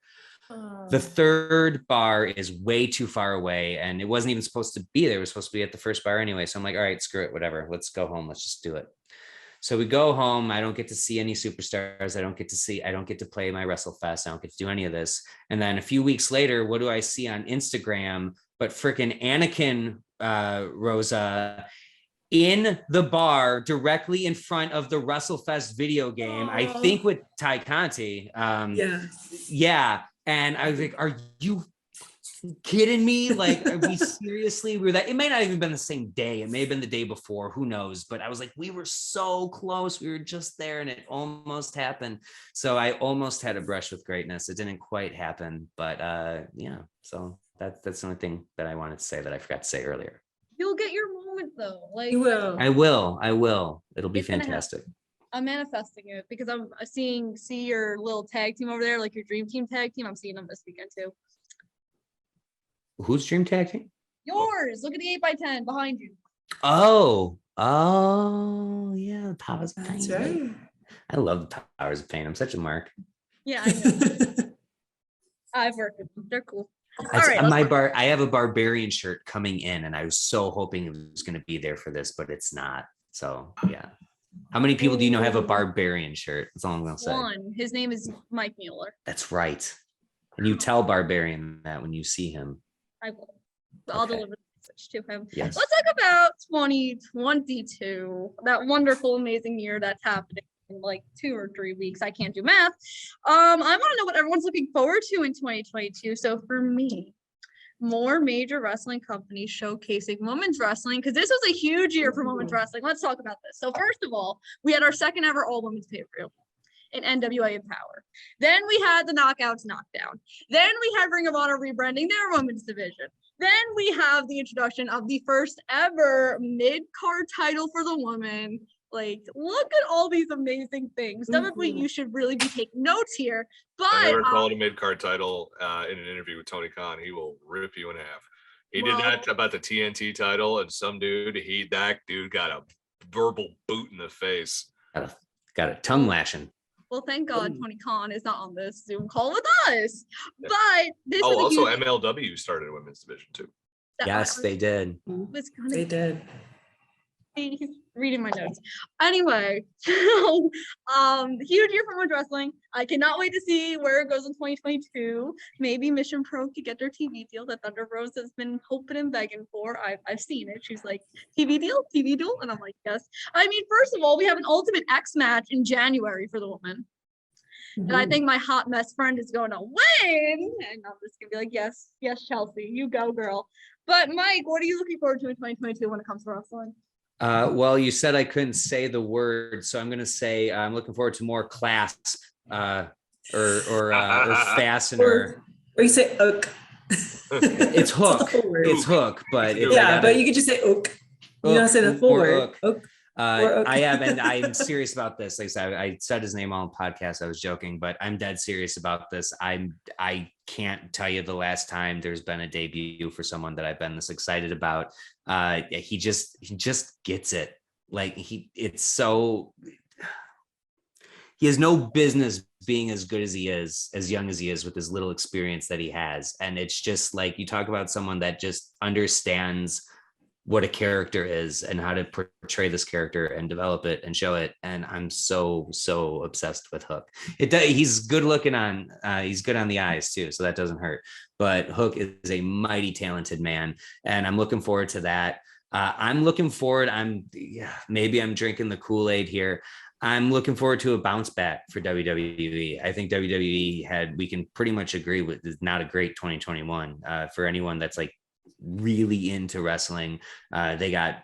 The third bar is way too far away, and it wasn't even supposed to be there. It was supposed to be at the first bar anyway. So I'm like, all right, screw it, whatever. Let's go home. Let's just do it. So we go home. I don't get to see any superstars. I don't get to play my WrestleFest. I don't get to do any of this. And then a few weeks later, what do I see on Instagram but freaking Anakin Rosa in the bar directly in front of the WrestleFest video game, I think with Ty Conti. Yeah. And I was like, are you kidding me? Like, are we seriously? It may not even been the same day. It may have been the day before. Who knows? But I was like, we were so close. We were just there, and it almost happened. So I almost had a brush with greatness. It didn't quite happen, but yeah. So that's the only thing that I wanted to say that I forgot to say earlier. You'll get your moment though. Like, You will. I will. It'll be fantastic. I'm manifesting it because I'm see your little tag team over there, like your dream team tag team. I'm seeing them this weekend too. Who's dream tag team? Yours. Look at the 8x10 behind you. Oh, yeah, the Powers of Pain. That's right. I love the Powers of Pain. I'm such a mark. Yeah, I know. I've worked with them. They're cool. All right, I have a Barbarian shirt coming in, and I was so hoping it was going to be there for this, but it's not. So yeah. How many people do you know have a Barbarian shirt? That's all I'm going to say. One. His name is Mike Mueller. That's right. And you tell Barbarian that when you see him. I will. I'll deliver the message to him. Yes. Let's talk about 2022. That wonderful, amazing year that's happening in like 2 or 3 weeks. I can't do math. I want to know what everyone's looking forward to in 2022. So for me, more major wrestling companies showcasing women's wrestling, because this was a huge year for women's wrestling. Let's talk about this. So first of all, we had our second ever all women's pay-per-view in NWA Empower. Then we had the Knockouts Knockdown. Then we had Ring of Honor rebranding their women's division. Then we have the introduction of the first ever mid-card title for the women. Like, look at all these amazing things. WWE, you should really be taking notes here. But I never called a mid-card title in an interview with Tony Khan. He will rip you in half. He did that about the TNT title, and that dude got a verbal boot in the face. Got a tongue lashing. Well, thank God Tony Khan is not on this Zoom call with us. But this was also MLW started a women's division too. Yes, they did. They did. He's reading my notes. Anyway, so huge year for women's wrestling. I cannot wait to see where it goes in 2022. Maybe Mission Pro could get their TV deal that Thunder Rose has been hoping and begging for. I've seen it. She's like, TV deal? And I'm like, yes. I mean, first of all, we have an Ultimate X match in January for the women. And I think my hot mess friend is going to win. And I'm just going to be like, yes, Chelsea, you go, girl. But Mike, what are you looking forward to in 2022 when it comes to wrestling? Well, you said I couldn't say the word, so I'm going to say I'm looking forward to more clasp or fastener. Or you say oak. It's hook. It's hook, but but you could just say oak. You don't say the full word. Oak. I have, and I'm serious about this. Like I said, I said his name on the podcast. I was joking, but I'm dead serious about this. I can't tell you the last time there's been a debut for someone that I've been this excited about. He just gets it. Like he has no business being as good as he is, as young as he is, with his little experience that he has. And it's just like, you talk about someone that just understands what a character is and how to portray this character and develop it and show it. And I'm so obsessed with Hook. He's good looking on, he's good on the eyes too, so that doesn't hurt. But Hook is a mighty talented man, and I'm looking forward to that. I'm looking forward. Maybe I'm drinking the Kool-Aid here. I'm looking forward to a bounce back for WWE. I think WWE we can pretty much agree with, is not a great 2021 for anyone that's like really into wrestling. They got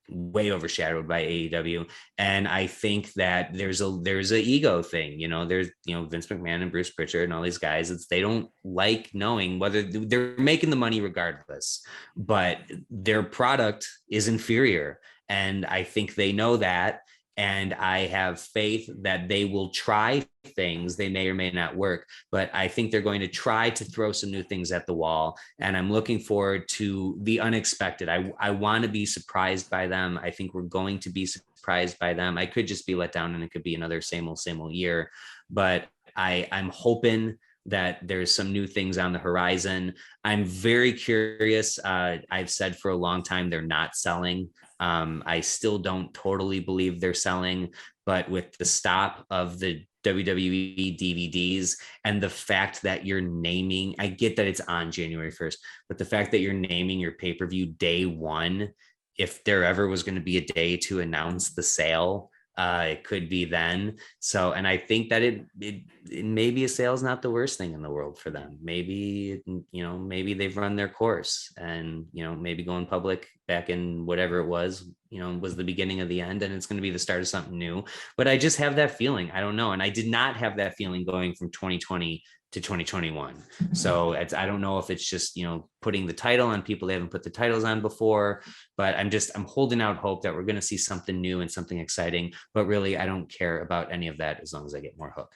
way overshadowed by AEW, and I think that there's a ego thing. There's Vince McMahon and Bruce Pritchard and all these guys. They don't like knowing whether they're making the money regardless, but their product is inferior, and I think they know that. And I have faith that they will try things. They may or may not work, but I think they're going to try to throw some new things at the wall. And I'm looking forward to the unexpected. I want to be surprised by them. I think we're going to be surprised by them. I could just be let down and it could be another same old year, but I'm hoping that there's some new things on the horizon. I'm very curious. I've said for a long time, they're not selling. I still don't totally believe they're selling, but with the stop of the WWE DVDs and the fact that you're naming, I get that it's on January 1st, but the fact that you're naming your pay-per-view day one, if there ever was going to be a day to announce the sale, it could be then. So, and I think that it maybe a sale is not the worst thing in the world for them. Maybe, maybe they've run their course, and, maybe going public back in whatever it was the beginning of the end, and it's going to be the start of something new. But I just have that feeling. I don't know. And I did not have that feeling going from 2020 to 2021. So I don't know if it's just, putting the title on people they haven't put the titles on before, but I'm holding out hope that we're going to see something new and something exciting. But really, I don't care about any of that as long as I get more Hook.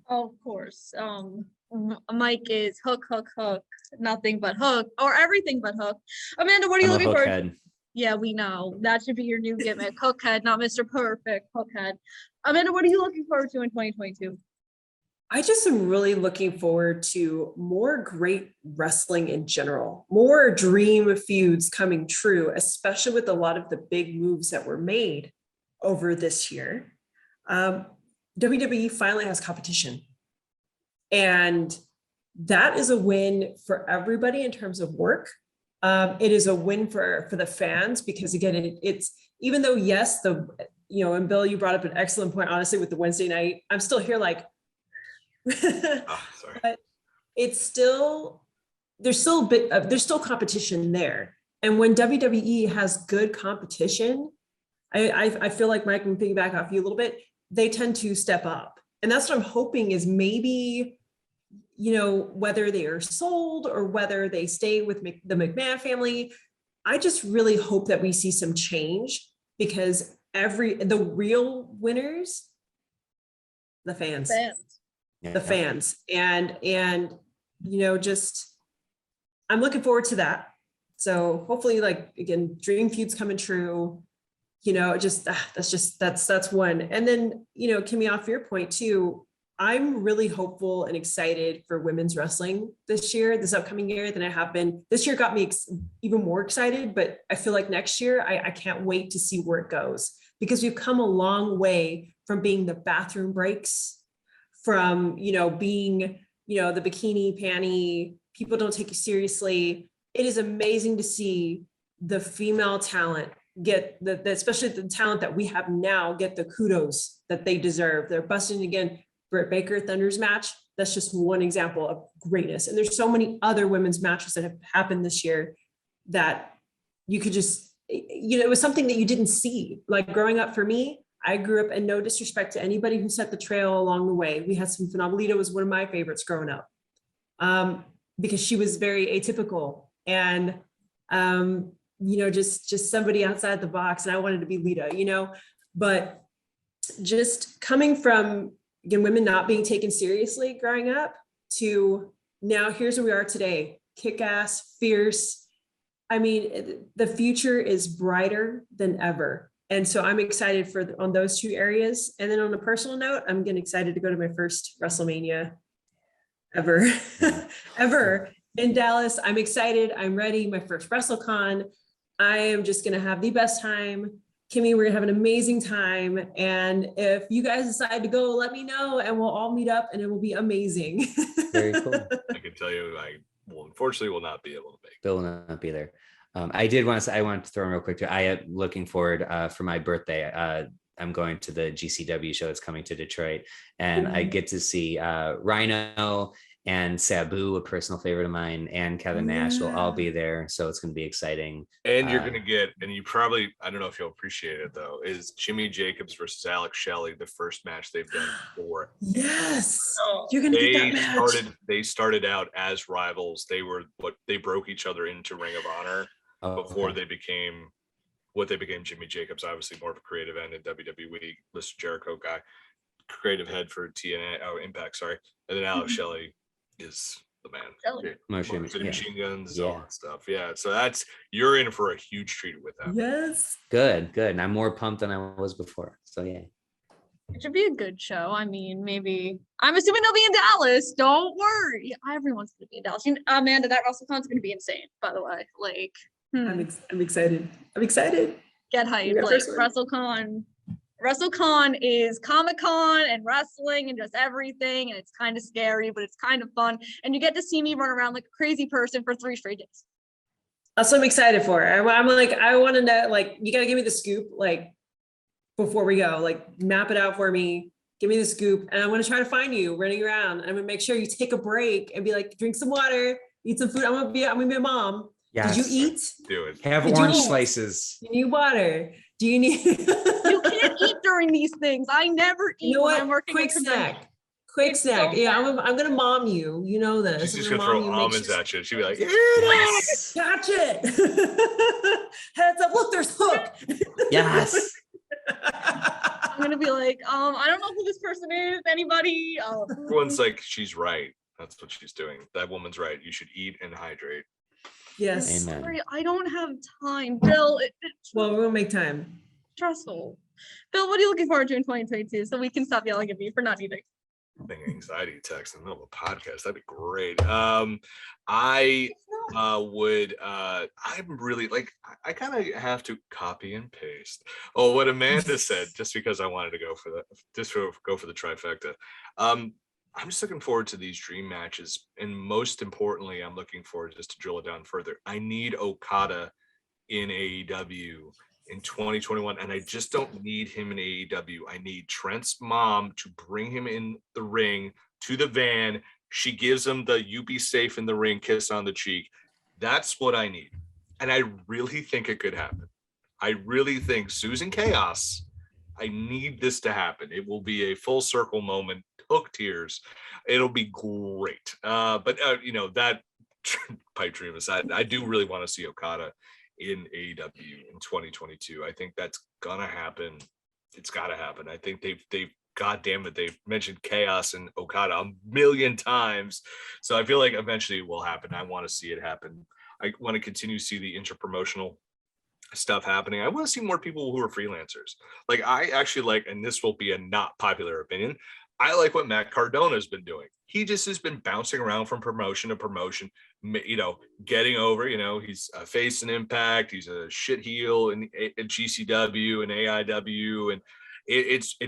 Oh, of course. Mike is Hook, nothing but Hook, or everything but Hook. Amanda, what are you looking for? Head. Yeah, we know. That should be your new gimmick. Hookhead, not Mr. Perfect. Hookhead. Amanda, what are you looking forward to in 2022? I just am really looking forward to more great wrestling in general, more dream feuds coming true, especially with a lot of the big moves that were made over this year. WWE finally has competition. And that is a win for everybody in terms of work. It is a win for the fans, because again, it's even though, yes, and Bill, you brought up an excellent point, honestly, with the Wednesday night, I'm still here like, sorry. But it's still, there's still competition there. And when WWE has good competition, I feel like Mike, I'm piggyback off you a little bit, they tend to step up. And that's what I'm hoping is maybe, whether they are sold or whether they stay with the McMahon family, I just really hope that we see some change, because the real winners, the fans. Yeah. The fans. And just, I'm looking forward to that. So hopefully, like, again, dream feuds coming true, that's one. And then, Kimmy, off your point too, I'm really hopeful and excited for women's wrestling this upcoming year than I have been. This year got me even more excited, but I feel like next year, I can't wait to see where it goes, because we've come a long way from being the bathroom breaks, from, being, the bikini panty, people don't take you seriously. It is amazing to see the female talent get especially the talent that we have now, get the kudos that they deserve. They're busting again. Britt Baker Thunder's match, that's just one example of greatness. And there's so many other women's matches that have happened this year that you could just, it was something that you didn't see. Like growing up for me, I grew up, and no disrespect to anybody who set the trail along the way. We had some phenomenal. Lita was one of my favorites growing up, because she was very atypical and, just somebody outside the box. And I wanted to be Lita, but just coming from, again, women not being taken seriously growing up to now, here's where we are today, kick-ass, fierce. I mean, the future is brighter than ever. And so I'm excited on those two areas. And then on a personal note, I'm getting excited to go to my first WrestleMania ever, ever in Dallas. I'm excited. I'm ready. My first WrestleCon. I am just going to have the best time. Kimmy, we're going to have an amazing time. And if you guys decide to go, let me know and we'll all meet up and it will be amazing. Very cool. I can tell you, I will unfortunately will not be able to make it. Bill will not be there. I did want to say, I wanted to throw in real quick too. I am looking forward for my birthday. I'm going to the GCW show that's coming to Detroit, and I get to see Rhino and Sabu, a personal favorite of mine, and Kevin Nash will all be there. So it's going to be exciting. And you're going to get, and you probably, I don't know if you'll appreciate it though, is Jimmy Jacobs versus Alex Shelley, the first match they've done before. Yes. You're going to get that match. They started out as rivals. They broke each other into Ring of Honor before they became what they became. Jimmy Jacobs, obviously more of a creative end in WWE, Mr. Jericho guy, creative head for Impact, sorry. And then Alex Shelley is the man. Machine guns, all that stuff. Yeah. So you're in for a huge treat with that. Yes. Good. And I'm more pumped than I was before. So yeah. It should be a good show. I mean, maybe I'm assuming they'll be in Dallas. Don't worry. Everyone's gonna be in Dallas. Amanda, that WrestleCon's gonna be insane, by the way. Like I'm excited. Get hyped. Like WrestleCon is Comic-Con and wrestling and just everything, and it's kind of scary, but it's kind of fun. And you get to see me run around like a crazy person for 3 straight days. That's what I'm excited for. I'm like, I want to know, like, you got to give me the scoop, like, before we go, like, map it out for me. Give me the scoop. And I'm going to try to find you running around. I'm going to make sure you take a break and be like, drink some water, eat some food. I'm going to be a mom. Yes. Did you eat? Do it. Have orange slices. Do you need water? Do you need? You can't eat during these things. I never eat. You know what? I'm working. Quick snack. Yeah, I'm gonna mom you. You know this. She's just gonna throw almonds at you. She'll be like, yes, catch it. Heads up! Look, there's Hook. Yes. I'm gonna be like, I don't know who this person is. Anybody? Everyone's like, she's right. That's what she's doing. That woman's right. You should eat and hydrate. Yes. Amen. Sorry, I don't have time, Bill. Well, we'll make time. Stressful. Bill, what are you looking forward to in 2022 so we can stop yelling at me for not eating? Anxiety text in the middle of a podcast. That'd be great. I'm really like, I kind of have to copy and paste. Oh, what Amanda said, just because I wanted to go for the trifecta. I'm just looking forward to these dream matches. And most importantly, I'm looking forward, just to drill it down further, I need Okada in AEW in 2021. And I just don't need him in AEW. I need Trent's mom to bring him in the ring to the van. She gives him the "you be safe in the ring" kiss on the cheek. That's what I need. And I really think it could happen. I really think Susan Chaos, I need this to happen. It will be a full circle moment. Hook tears. It'll be great. But that pipe dream aside, I do really want to see Okada in AEW in 2022. I think that's gonna happen. It's gotta happen. I think they've God damn it, they've mentioned Chaos and Okada a million times. So I feel like eventually it will happen. I want to see it happen. I want to continue to see the interpromotional stuff happening. I want to see more people who are freelancers. Like, I actually like, and this will be a not popular opinion, I like what Matt Cardona has been doing. He just has been bouncing around from promotion to promotion, getting over, he's a face in Impact. He's a shit heel in GCW and AIW. And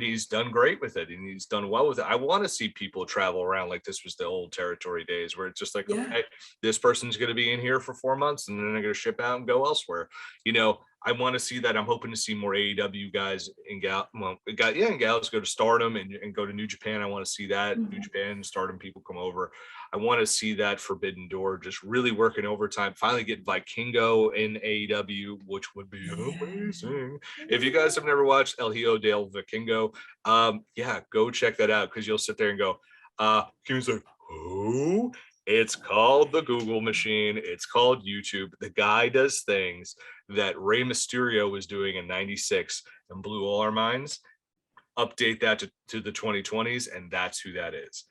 he's done great with it. And he's done well with it. I want to see people travel around like this was the old territory days where it's just like, okay, this person's going to be in here for 4 months and then they're going to ship out and go elsewhere. I want to see that. I'm hoping to see more AEW guys and gals go to Stardom and go to New Japan. I want to see that. New Japan, Stardom people come over. I want to see that Forbidden Door just really working overtime. Finally get Vikingo in AEW, which would be amazing. If you guys have never watched El Hijo del Vikingo, go check that out, because you'll sit there and go, Kimmy's like, who? It's called the Google machine. It's called YouTube. The guy does things that Rey Mysterio was doing in '96 and blew all our minds. Update that to the 2020s, and that's who that is.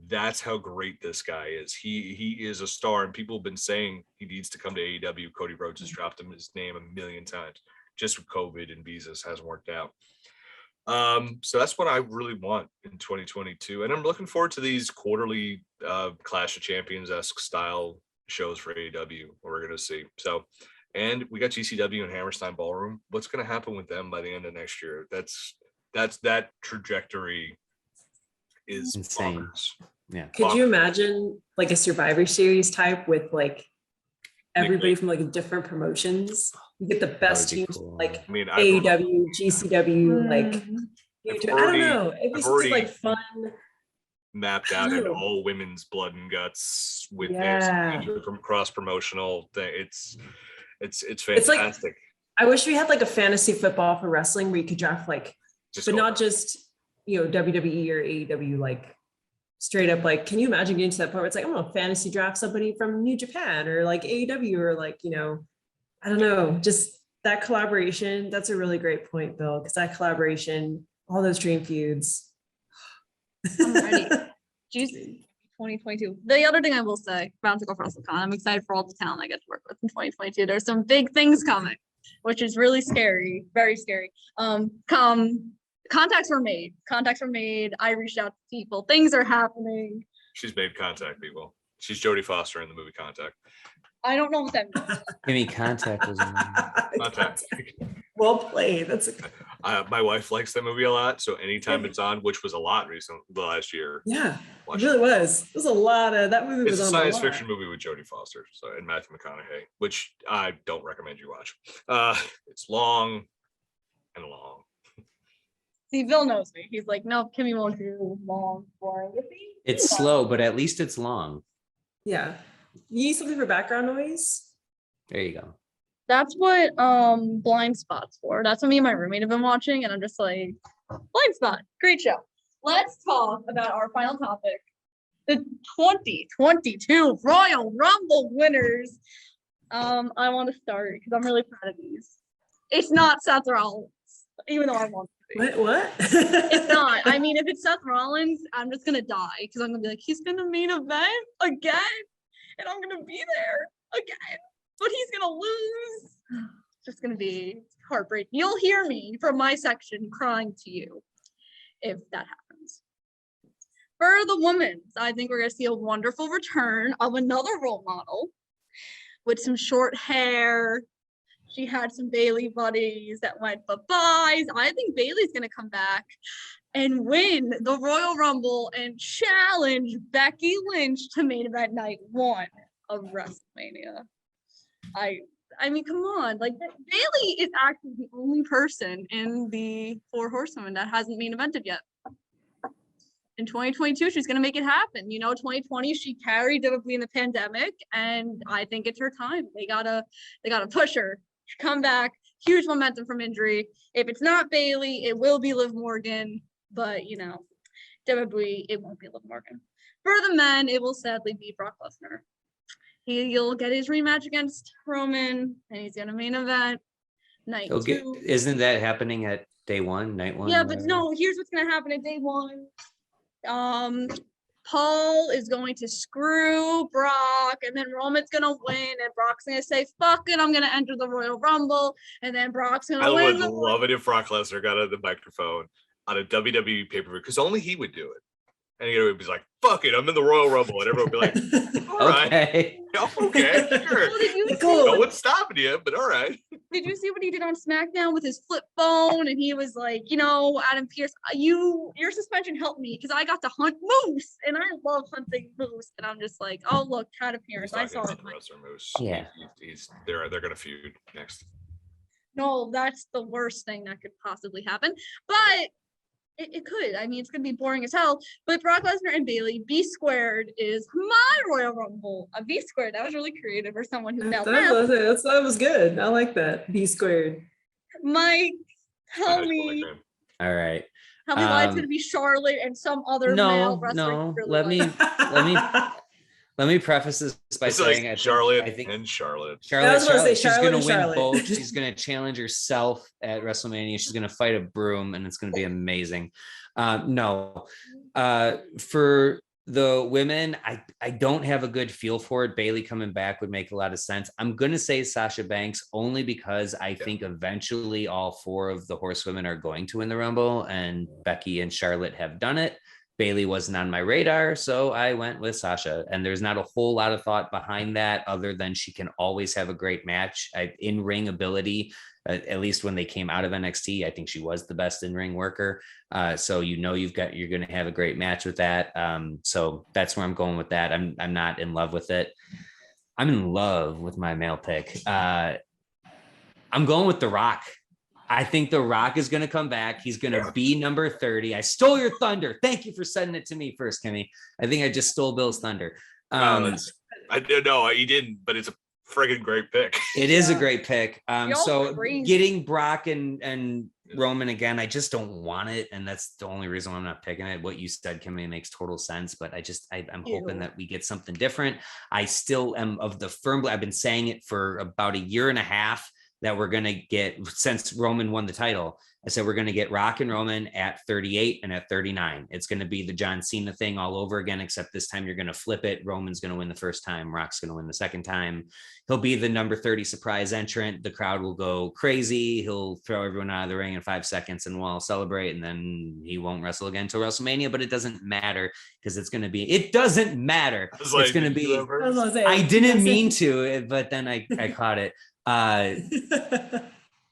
That's how great this guy is. He is a star, and people have been saying he needs to come to AEW. Cody Rhodes has dropped his name a million times. Just with COVID and visas hasn't worked out. So that's what I really want in 2022, and I'm looking forward to these quarterly Clash of Champions-esque style shows for AEW. We're gonna see. So, and we got GCW and Hammerstein Ballroom. What's gonna happen with them by the end of next year? That trajectory is insane. bonkers. Yeah. Could you imagine like a Survivor Series type with like everybody from like different promotions? You get the best teams, cool. like I mean, AEW, GCW, like I don't know. It'd be already like fun. Mapped out an all women's blood and guts with this from cross promotional thing. It's fantastic. It's like, I wish we had like a fantasy football for wrestling where you could draft like, but not just WWE or AEW, like straight up. Like, can you imagine getting to that point where it's like, I'm gonna fantasy draft somebody from New Japan or like AEW or like, I don't know, just that collaboration. That's a really great point, Bill, because that collaboration, all those dream feuds. I'm ready. Juicy 2022. The other thing I will say, bouncing off WrestleCon, I'm excited for all the talent I get to work with in 2022. There's some big things coming, which is really scary, very scary. Contacts were made. I reached out to people. Things are happening. She's made contact, people. She's Jodie Foster in the movie Contact. I don't know what that means. Kimmy, Contact was Contact. Well played. That's my wife likes that movie a lot, so anytime it's on, which was a lot recently, the last year. Yeah, it really was. There's a lot of that movie. It's a science fiction movie with Jodie Foster, and Matthew McConaughey, which I don't recommend you watch. It's long and long. See, Bill knows me. He's like, no, Kimmy won't do long, boring. It's slow, but at least it's long. Yeah. You need something for background noise? There you go. That's what Blind Spot's for. That's what me and my roommate have been watching, and I'm just like, Blind Spot, great show. Let's talk about our final topic. The 2022 Royal Rumble winners. I want to start because I'm really proud of these. It's not Seth Rollins, even though I want to be. What? It's not. I mean, if it's Seth Rollins, I'm just gonna die because I'm gonna be like, he's gonna main event again, and I'm gonna be there again, but he's gonna lose. It's just gonna be heartbreaking. You'll hear me from my section crying to you if that happens. For the women's, I think we're gonna see a wonderful return of another role model with some short hair. She had some Bayley buddies that went bye-byes. I think Bayley's going to come back and win the Royal Rumble and challenge Becky Lynch to main event night 1 of WrestleMania. I mean, come on. Like, Bayley is actually the only person in the 4 Horsewomen that hasn't main evented yet. In 2022, she's going to make it happen. 2020, she carried WWE in the pandemic, and I think it's her time. They gotta push her. Come back, huge momentum from injury. If it's not Bayley, it will be Liv Morgan, but WWE, it won't be Liv Morgan. For the men, it will sadly be Brock Lesnar. He'll get his rematch against Roman, and he's gonna main event night 2. Isn't that happening at day 1, night 1? Yeah, but no, here's what's gonna happen at day 1. Paul is going to screw Brock, and then Roman's gonna win, and Brock's gonna say, fuck it, I'm gonna enter the Royal Rumble, and then Brock's gonna win. I would love it if Brock Lesnar got on the microphone on a WWE pay-per-view, because only he would do it. And he would be like, fuck it, I'm in the Royal Rumble, and everyone would be like, all right. Okay. Okay, sure. No one's stopping you, but all right. Did you see what he did on SmackDown with his flip phone? And he was like, Adam Pearce, your suspension helped me because I got to hunt moose, and I love hunting moose. And I'm just like, oh look, Adam Pearce, I saw it. Moose. Yeah, they're gonna feud next. No, that's the worst thing that could possibly happen. But it could. I mean, it's gonna be boring as hell. But Brock Lesnar and Bayley, B squared is my Royal Rumble. A B squared. That was really creative for someone who failed math. That was good. I like that. B squared. Mike, tell me. All right. Tell me why it's gonna be Charlotte and some other male wrestler. No, really let me preface this by saying like Charlotte and Charlotte. She's going to win both. She's going to challenge herself at WrestleMania. She's going to fight a broom, and it's going to be amazing. For the women, I don't have a good feel for it. Bayley coming back would make a lot of sense. I'm going to say Sasha Banks only because I think eventually all 4 of the horsewomen are going to win the Rumble, and Becky and Charlotte have done it. Bayley wasn't on my radar, so I went with Sasha. And there's not a whole lot of thought behind that other than she can always have a great match. In-ring ability, at least when they came out of NXT, I think she was the best in-ring worker. So you're going to have a great match with that. So that's where I'm going with that. I'm not in love with it. I'm in love with my male pick. I'm going with The Rock. I think The Rock is going to come back. He's going to be number 30. I stole your thunder. Thank you for sending it to me first, Kimmy. I think I just stole Bill's thunder. I don't know. You didn't, but it's a friggin' great pick. It is a great pick. So getting Brock and Roman again, I just don't want it. And that's the only reason why I'm not picking it. What you said, Kimmy, makes total sense. But I'm hoping that we get something different. I still am of the firm. I've been saying it for about a year and a half that we're going to get, since Roman won the title, I said we're going to get Rock and Roman at 38 and at 39. It's going to be the John Cena thing all over again, except this time you're going to flip it. Roman's going to win the first time. Rock's going to win the second time. He'll be the number 30 surprise entrant. The crowd will go crazy. He'll throw everyone out of the ring in 5 seconds and we'll all celebrate. And then he won't wrestle again until WrestleMania, but it doesn't matter because it doesn't matter. It's going to be, I didn't mean to, but then I caught it.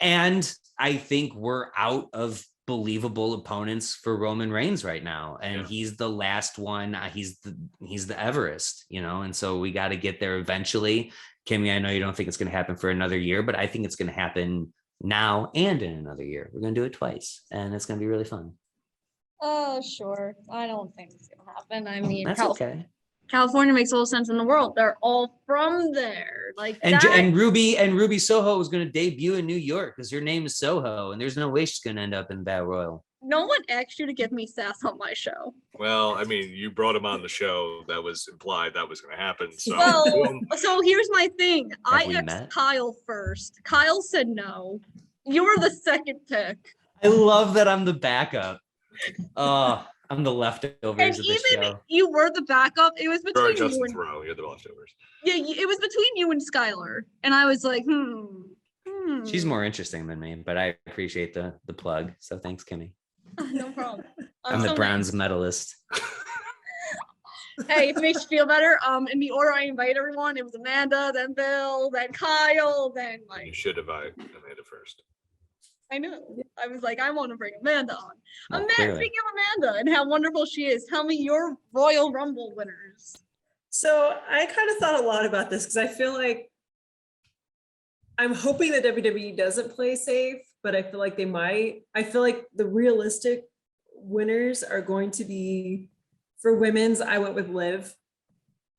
And I think we're out of believable opponents for Roman Reigns right now, and he's the last one. He's the Everest, and so we got to get there eventually. Kimmy, I know you don't think it's going to happen for another year, but I think it's going to happen now and in another year. We're going to do it twice, and it's going to be really fun. Sure. I don't think it's going to happen. I mean, that's okay. California makes all the sense in the world. They're all from there. And Ruby Soho is going to debut in New York because her name is Soho, and there's no way she's going to end up in Battle Royal. No one asked you to give me sass on my show. Well, I mean, you brought him on the show. That was implied that was going to happen. So, so here's my thing. I asked Kyle first. Kyle said no. You were the second pick. I love that I'm the backup. I'm the leftovers and of this show. You were the backup. It was between you and you're the leftovers. Yeah, it was between you and Skylar, and I was like, She's more interesting than me, but I appreciate the plug. So thanks, Kimmy. No problem. I'm the bronze medalist. Hey, if it makes you feel better, in the order I invite everyone, it was Amanda, then Bill, then Kyle, then Mike. You should invite Amanda first. I know. I was like, I want to bring Amanda on. Speaking of Amanda and how wonderful she is, tell me your Royal Rumble winners. So I kind of thought a lot about this because I feel like I'm hoping that WWE doesn't play safe, but I feel like they might. I feel like the realistic winners are going to be, for women's, I went with Liv.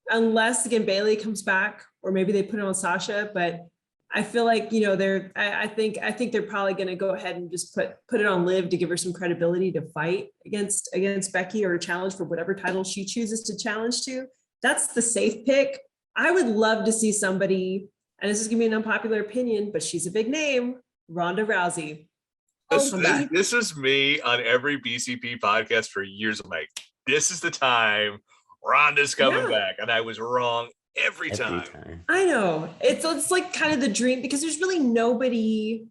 Unless, again, Bayley comes back or maybe they put it on Sasha, but I feel like, I think they're probably going to go ahead and just put it on Liv to give her some credibility to fight against Becky or challenge for whatever title she chooses to challenge to. That's the safe pick. I would love to see somebody, and this is going to be an unpopular opinion, but she's a big name, Ronda Rousey. This is me on every BCP podcast for years. I'm like, this is the time Ronda's coming back. And I was wrong every time. I know it's like kind of the dream because there's really nobody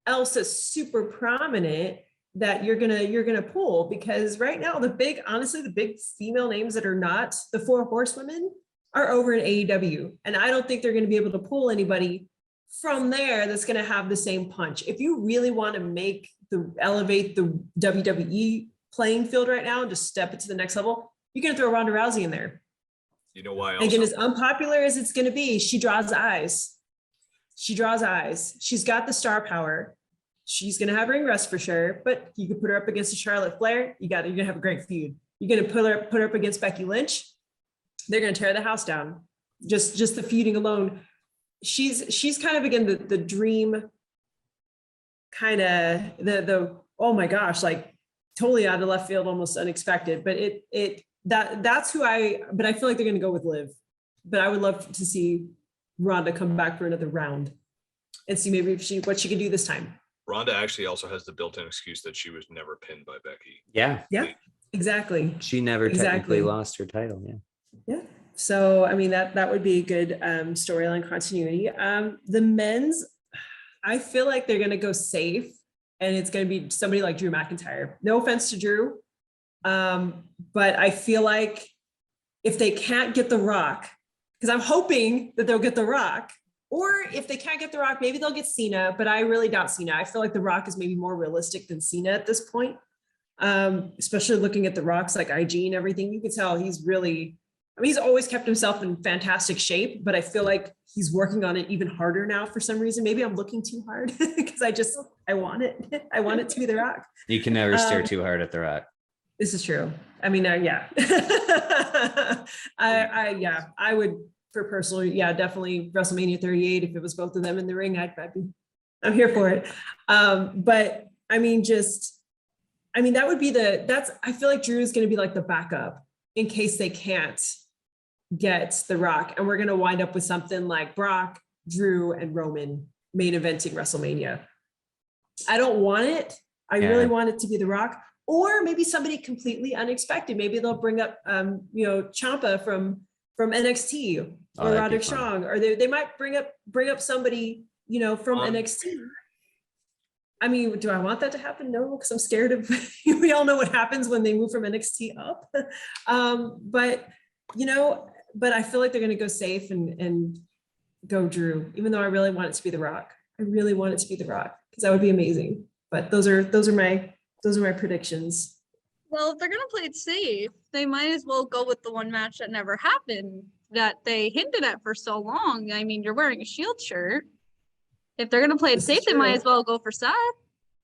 else that's super prominent that you're gonna pull, because right now the big female names that are not the 4 horsewomen are over in AEW, and I don't think they're going to be able to pull anybody from there that's going to have the same punch. If you really want to elevate the WWE playing field right now and just step it to the next level, you're going to throw Ronda Rousey in there. You know why? Again, as unpopular as it's going to be, she draws eyes. She draws eyes. She's got the star power. She's gonna have ring rust for sure, but you could put her up against a Charlotte Flair. You're gonna have a great feud. You're gonna put her up against Becky Lynch. They're gonna tear the house down. Just the feuding alone. She's kind of again the dream, kind of the oh my gosh, like totally out of left field, almost unexpected. But that's who but I feel like they're gonna go with Liv. But I would love to see Ronda come back for another round and see maybe what she can do this time. Ronda actually also has the built-in excuse that she was never pinned by Becky. Yeah. Yeah, exactly. She never technically lost her title. Yeah. Yeah. So, I mean, that would be a good storyline continuity. The men's, I feel like they're going to go safe, and it's going to be somebody like Drew McIntyre. No offense to Drew, but I feel like if they can't get The Rock, because I'm hoping that they'll get The Rock, or if they can't get The Rock, maybe they'll get Cena, but I really doubt Cena. I feel like The Rock is maybe more realistic than Cena at this point, especially looking at The Rock's like IG and everything. You can tell he's really, I mean, he's always kept himself in fantastic shape, but I feel like he's working on it even harder now for some reason. Maybe I'm looking too hard because I want it. I want it to be The Rock. You can never stare too hard at The Rock. This is true. I mean, yeah. I would, for personal, definitely WrestleMania 38. If it was both of them in the ring, I'm here for it. But I mean, that would be I feel like Drew is going to be like the backup in case they can't get The Rock. And we're going to wind up with something like Brock, Drew, and Roman main eventing WrestleMania. I don't want it. I really want it to be The Rock, or maybe somebody completely unexpected. Maybe they'll bring up, Ciampa from NXT, or Roderick Strong, or they might bring up somebody, from NXT. I mean, do I want that to happen? No, because I'm scared of, we all know what happens when they move from NXT up. But I feel like they're going to go safe and go Drew, even though I really want it to be The Rock. I really want it to be The Rock because that would be amazing. But those are my predictions. Well, if they're going to play it safe, they might as well go with the one match that never happened that they hinted at for so long. I mean, you're wearing a Shield shirt. If they're going to play it safe, they might as well go for Seth,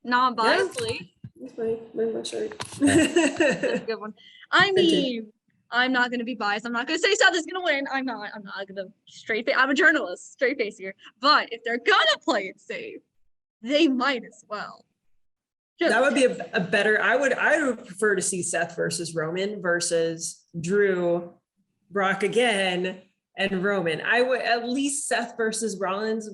non-biasedly. Yeah. My shirt. That's a good one. I mean, I'm not going to be biased. I'm not going to say Seth is going to win. I'm not going to straight face. I'm a journalist, straight face here. But if they're going to play it safe, they might as well. That would be a better, I would prefer to see Seth versus Roman versus Drew, Brock again, and Roman. I would at least Seth versus Rollins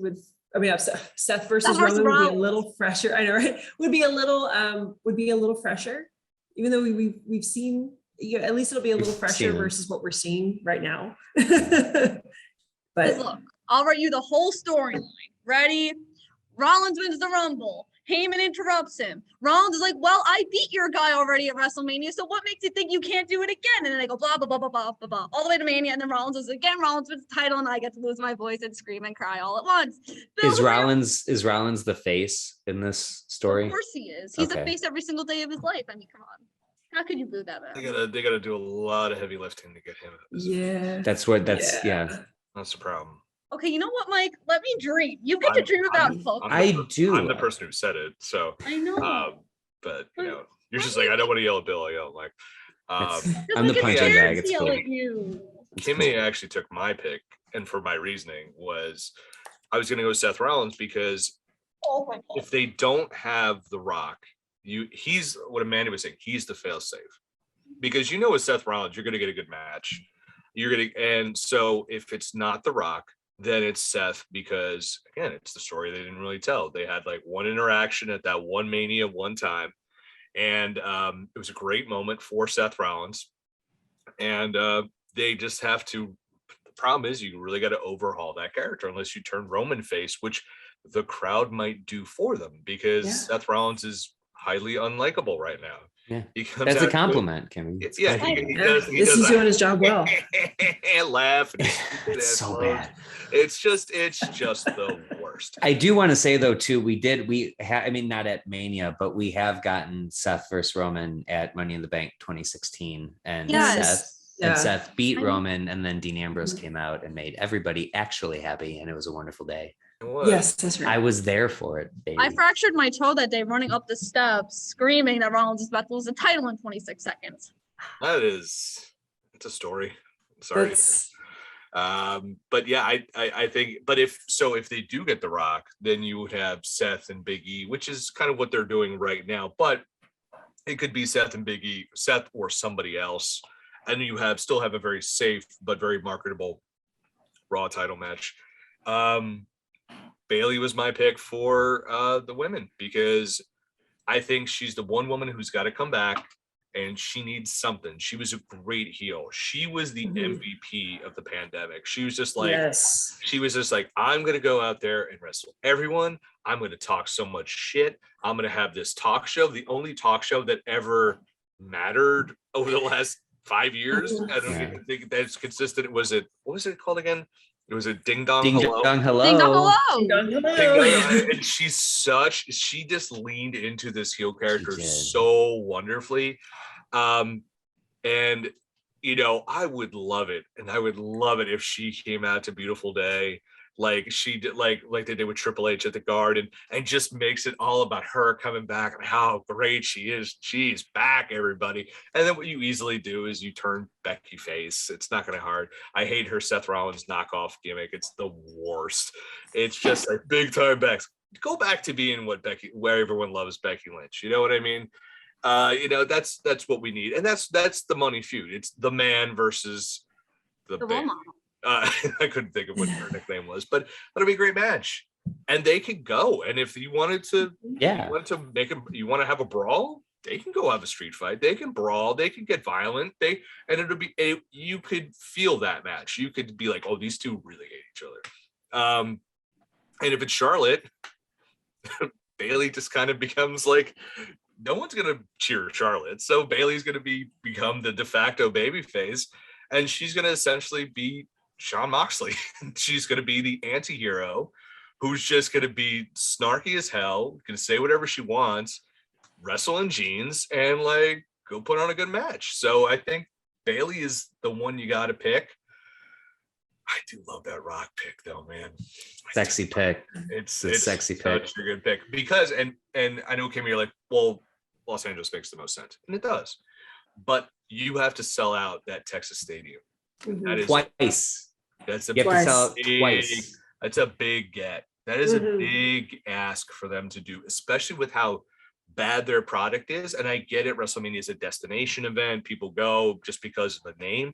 Seth versus Roman would be a little fresher. I know, right? Would be a little fresher, even though we've seen, at least it'll be a little fresher versus what we're seeing right now. But look, I'll write you the whole storyline. Ready? Rollins wins the Rumble. Heyman interrupts him. Rollins is like, well, I beat your guy already at WrestleMania, so what makes you think you can't do it again? And then they go blah, blah, blah, blah, blah, blah, blah, all the way to Mania, and then Rollins wins the title, and I get to lose my voice and scream and cry all at once. Is Rollins the face in this story? Of course he is. He's the face every single day of his life. I mean, come on. How could you boo that man? They gotta do a lot of heavy lifting to get him. That's the problem. Okay, you know what, Mike? Let me dream. You get to dream about folks. I'm the person who said it, so I know. But you're just like, I don't want to yell at Bill. I yell like, I'm the punching bag. It's cool. Kimmy actually took my pick, and for my reasoning was, I was going to go with Seth Rollins because if they don't have The Rock, he's what Amanda was saying. He's the fail-safe because with Seth Rollins, you're going to get a good match. And so if it's not The Rock, then it's Seth, because again, it's the story they didn't really tell. They had like one interaction at that one Mania one time, and it was a great moment for Seth Rollins, and they just have to. The problem is you really got to overhaul that character unless you turn Roman face, which the crowd might do for them, because Seth Rollins is highly unlikable right now. Yeah, that's a compliment, Kimmy. He does. He's doing his job well. And laugh. It's so bad. It's just the worst. I do want to say though too, not at Mania, but we have gotten Seth versus Roman at Money in the Bank 2016, and Seth beat Roman, and then Dean Ambrose came out and made everybody actually happy, and it was a wonderful day. Yes, that's right. I was there for it, baby. I fractured my toe that day running up the steps, screaming that Rollins is about to lose the title in 26 seconds. It's a story. Sorry. But yeah, I think, but if they do get The Rock, then you would have Seth and Big E, which is kind of what they're doing right now. But it could be Seth and Big E, Seth or somebody else, and you still have a very safe but very marketable Raw title match. Bayley was my pick for the women because I think she's the one woman who's got to come back. And she needs something. She was a great heel. She was the MVP of the pandemic. She was just like, she was just like, I'm going to go out there and wrestle everyone. I'm going to talk so much shit. I'm going to have this talk show, the only talk show that ever mattered over the last 5 years. I don't think that's consistent. What was it called again? It was a Ding Dong Hello. Ding Dong Hello. Ding Dong Hello. Ding Dong Hello. And she just leaned into this heel character so wonderfully. And you know, I would love it. And I would love it if she came out to Beautiful Day like she did, like they did with Triple H at the Garden, and just makes it all about her coming back and how great she is. She's back, everybody. And then what you easily do is you turn Becky face. It's not going to hard. I hate her Seth Rollins knockoff gimmick. It's the worst. It's just like big time backs. Go back to being where everyone loves Becky Lynch. You know what I mean? You know, that's what we need. And that's the money feud. It's the man versus the band. I couldn't think of what her nickname was, but that'll be a great match. And they could go. And if you wanted to, you want to have a brawl, they can go have a street fight. They can brawl. They can get violent. You could feel that match. You could be like, oh, these two really hate each other. And if it's Charlotte, Bayley just kind of becomes like, no one's going to cheer Charlotte. So Bayley's going to become the de facto babyface, and she's going to essentially be Shawn Moxley. She's going to be the anti-hero who's just going to be snarky as hell, going to say whatever she wants, wrestle in jeans, and like go put on a good match. So I think Bayley is the one you got to pick. I do love that Rock pick though, man. Sexy pick. It's a sexy pick. Such a good pick because, and I know, Kimmy, you're like, well, Los Angeles makes the most sense, and it does. But you have to sell out that Texas stadium. That is twice. That's a you have to sell out twice. That's a big get. That is a big ask for them to do, especially with how bad their product is. And I get it. WrestleMania is a destination event. People go just because of the name.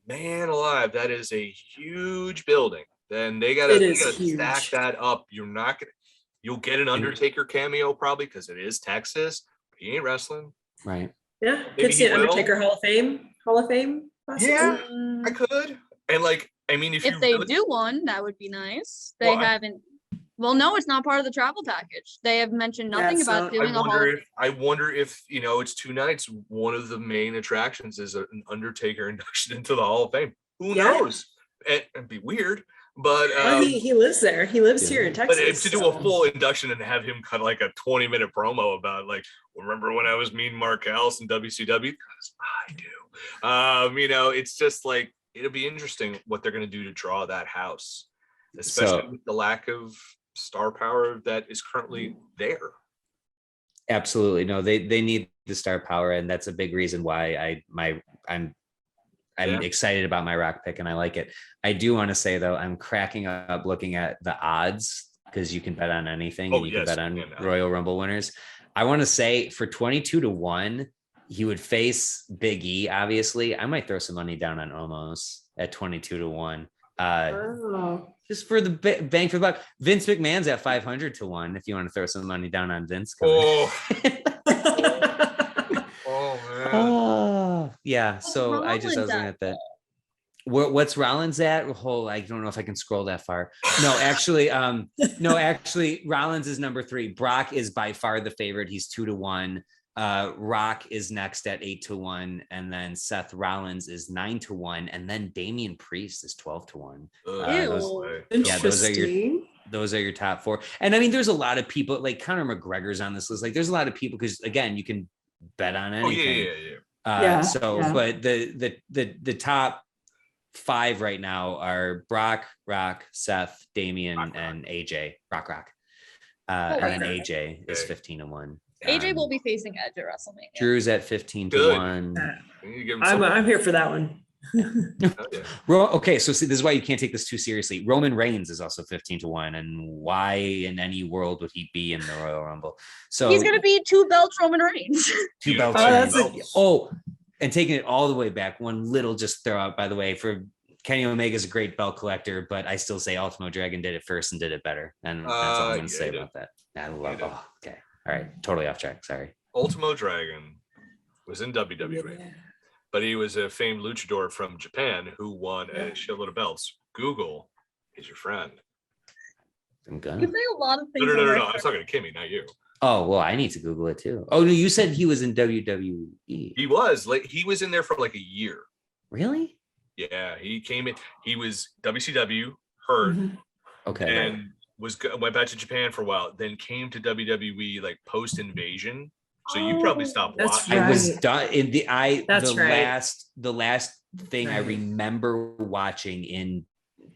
Man alive, that is a huge building. Then they gotta stack that up. You'll get an Undertaker cameo probably because it is Texas. But he ain't wrestling. Right. Yeah. Could see an Undertaker Hall of Fame. Possibly. Yeah, I could. And like, I mean, if they do one, that would be nice. They haven't. Well, no, it's not part of the travel package. They have mentioned nothing about doing a Hall. I wonder if, you know, it's 2 nights. One of the main attractions is an Undertaker induction into the Hall of Fame. Who knows? It'd be weird, but he lives there. He lives here in Texas. But to do a full induction and have him cut like a 20-minute promo about like, remember when I was Mean Mark Ellis in WCW? Because I do. You know, it's just like, it'll be interesting what they're going to do to draw that house, especially with the lack of star power that is currently there. Absolutely. No, they need the star power, and that's a big reason why I'm excited about my Rock pick, and I like it. I do want to say though, I'm cracking up looking at the odds because you can bet on anything. And you can bet on Royal Rumble winners. I want to say for 22-1, he would face Big E. Obviously, I might throw some money down on Omos at 22-1. Just for the bang for the buck. Vince McMahon's at 500-1 if you want to throw some money down on Vince. Oh man. Oh yeah. So I was looking at that. What's Rollins at? Oh, I don't know if I can scroll that far. No, actually, Rollins is number 3. Brock is by far the favorite. He's 2-1. Rock is next at 8-1, and then Seth Rollins is 9-1, and then Damian Priest is 12-1. Those are your top 4. And I mean, there's a lot of people like Conor McGregor's on this list. Like, there's a lot of people because again, you can bet on anything. Yeah. But the top 5 right now are Brock, Rock, Seth, Damian, Rock. and AJ. Rock. Oh, and then okay. AJ is 15-1. AJ will be facing Edge at WrestleMania. Drew's at 15-1. I'm here for that one. Okay, so see, this is why you can't take this too seriously. Roman Reigns is also 15-1, and why in any world would he be in the Royal Rumble? So he's gonna be 2 belts Roman Reigns. 2 belts. And taking it all the way back, one little just throw out, by the way, for Kenny Omega's a great belt collector, but I still say Ultimo Dragon did it first and did it better. And that's all I'm going to say about that. I love it. Okay. All right. Totally off track. Sorry. Ultimo Dragon was in WWE, but he was a famed luchador from Japan who won a shitload of belts. Google is your friend. I'm gonna. You say a lot of things. No. I was talking to Kimmy, not you. Oh, well, I need to Google it too. Oh, no, you said he was in WWE. He was in there for like a year. Really? Yeah, he came in. He was WCW, hurt, okay, and went back to Japan for a while. Then came to WWE like post Invasion. So you probably stopped watching. I was done in the last thing I remember watching in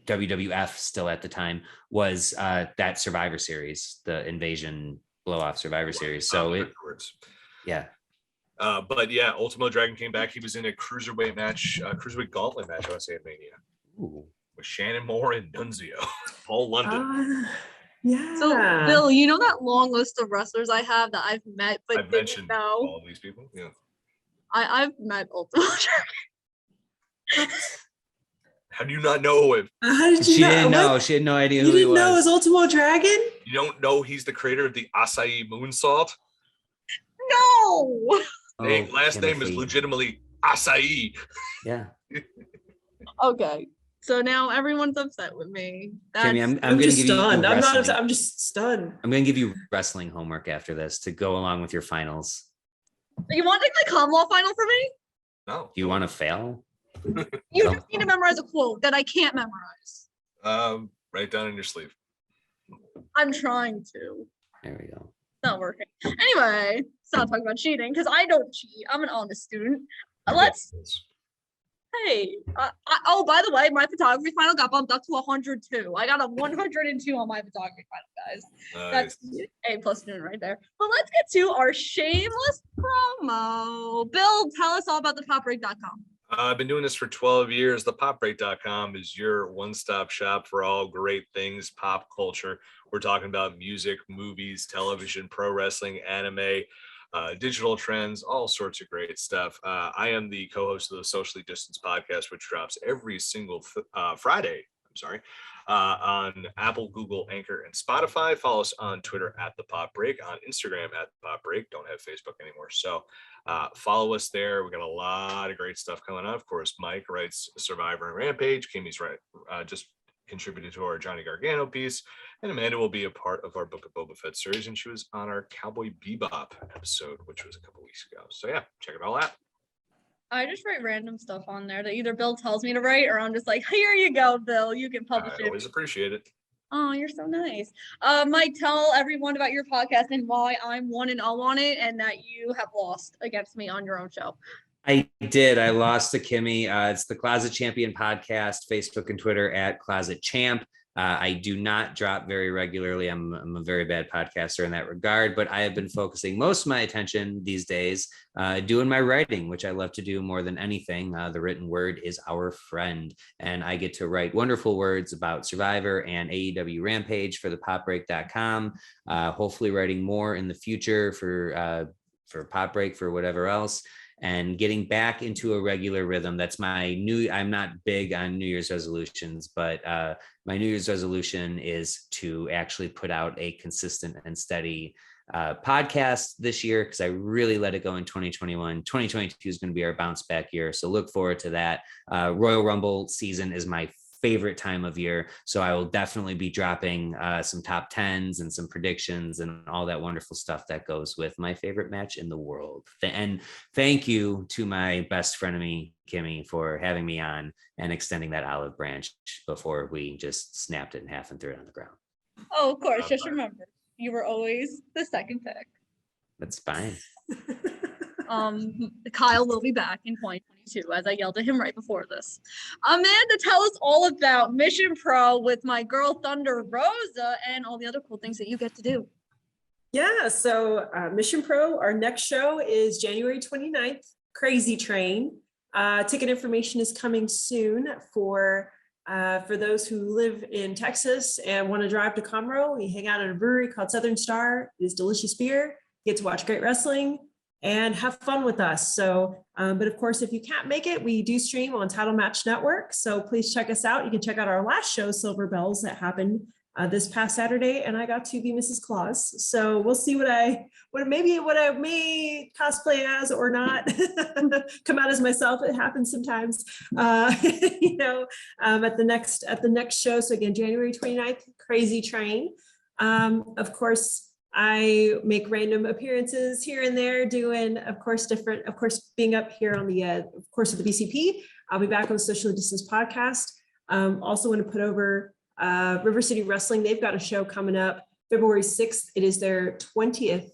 WWF still at the time was that Survivor Series, the Invasion blow-off Survivor Series. So but yeah, Ultimo Dragon came back. He was in a cruiserweight match, cruiserweight gauntlet match, I would say, at Mania. Ooh. With Shannon Moore and Nunzio, Paul London. Yeah. So, Bill, you know that long list of wrestlers I have that I've met, but I've mentioned all of these people. Yeah. I've met Ultimo Dragon. How do you not know him? How did you She didn't know. She had no idea who he was. You didn't know it was Ultimo Dragon? You don't know he's the creator of the Acai moonsault? No. Last name is legitimately Acai. Yeah. Okay. So now everyone's upset with me. Kimmy, I'm I'm going to just give you stunned. I'm not wrestling. upset. I'm just stunned. I'm going to give you wrestling homework after this to go along with your finals. You want to take the common law final for me? No. Do you want to fail? You just need to memorize a quote that I can't memorize. Write down in your sleeve. I'm trying to. There we go. It's not working. Anyway, let's not talk about cheating because I don't cheat. I'm an honest student. Hey, oh, by the way, my photography final got bumped up to 102. I got a 102 on my photography final, guys. Nice. That's A+ student right there. But let's get to our shameless promo. Bill, tell us all about the popbreak.com. I've been doing this for 12 years. The popbreak.com is your one-stop shop for all great things pop culture. We're talking about music, movies, television, pro wrestling, anime, digital trends, all sorts of great stuff. I am the co-host of the Socially Distanced podcast, which drops every single Friday. On Apple, Google, Anchor, and Spotify. Follow us on Twitter at The Pop Break, on Instagram at The Pop Break. Don't have Facebook anymore. So follow us there. We got a lot of great stuff coming up. Of course, Mike writes Survivor and Rampage. Kimmy's just contributed to our Johnny Gargano piece. And Amanda will be a part of our Book of Boba Fett series. And she was on our Cowboy Bebop episode, which was a couple weeks ago. So yeah, check it all out. I just write random stuff on there that either Bill tells me to write or I'm just like, here you go, Bill. You can publish it. I always appreciate it. Oh, you're so nice. Mike, tell everyone about your podcast and why I'm 1-0 on it and that you have lost against me on your own show. I did. I lost to Kimmy. It's the Closet Champion podcast, Facebook and Twitter at Closet Champ. I do not drop very regularly. I'm a very bad podcaster in that regard, but I have been focusing most of my attention these days doing my writing, which I love to do more than anything. The written word is our friend, and I get to write wonderful words about Survivor and AEW Rampage for the popbreak.com. Hopefully writing more in the future for Pop Break, for whatever else. And getting back into a regular rhythm. That's I'm not big on New Year's resolutions, but my New Year's resolution is to actually put out a consistent and steady podcast this year, because I really let it go in 2021. 2022 is going to be our bounce back year. So look forward to that. Royal Rumble season is my favorite time of year. So I will definitely be dropping some top 10s and some predictions and all that wonderful stuff that goes with my favorite match in the world. And thank you to my best frenemy, Kimmy, for having me on and extending that olive branch before we just snapped it in half and threw it on the ground. Oh, of course. Just remember, you were always the second pick. That's fine. Kyle will be back in 2022. too, as I yelled at him right before this. Amanda, tell us all about Mission Pro with my girl Thunder Rosa and all the other cool things that you get to do. Yeah, so Mission Pro, our next show is January 29th, Crazy Train. Ticket information is coming soon for those who live in Texas and want to drive to Conroe. We hang out at a brewery called Southern Star. It is delicious beer. You get to watch great wrestling and have fun with us. So, but of course, if you can't make it, we do stream on Title Match Network. So please check us out. You can check out our last show, Silver Bells, that happened this past Saturday, and I got to be Mrs. Claus. So we'll see what I may cosplay as or not. Come out as myself. It happens sometimes. At the next show. So again, January 29th, Crazy Train. Of course, I make random appearances here and there, doing, being up here on the, of course, with the BCP. I'll be back on the Socially Distanced podcast. Also want to put over River City Wrestling. They've got a show coming up February 6th. It is their 20th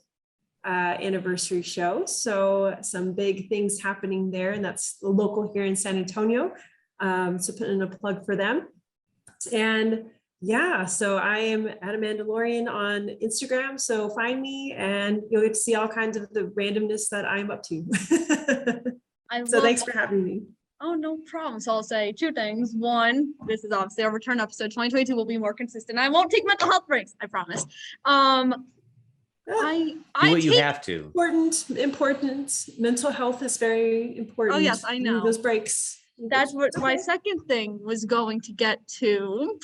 anniversary show. So some big things happening there, and that's the local here in San Antonio. So putting in a plug for them. And yeah, so I am at a Mandalorian on Instagram. So find me and you'll get to see all kinds of the randomness that I'm up to. So thanks for having me. Oh, no problem. So I'll say two things. One, this is obviously our return episode. 2022 will be more consistent. I won't take mental health breaks. I promise. Do what you have to. Important. Mental health is very important. Oh, yes, I know. Those breaks. That's what my second thing was going to get to.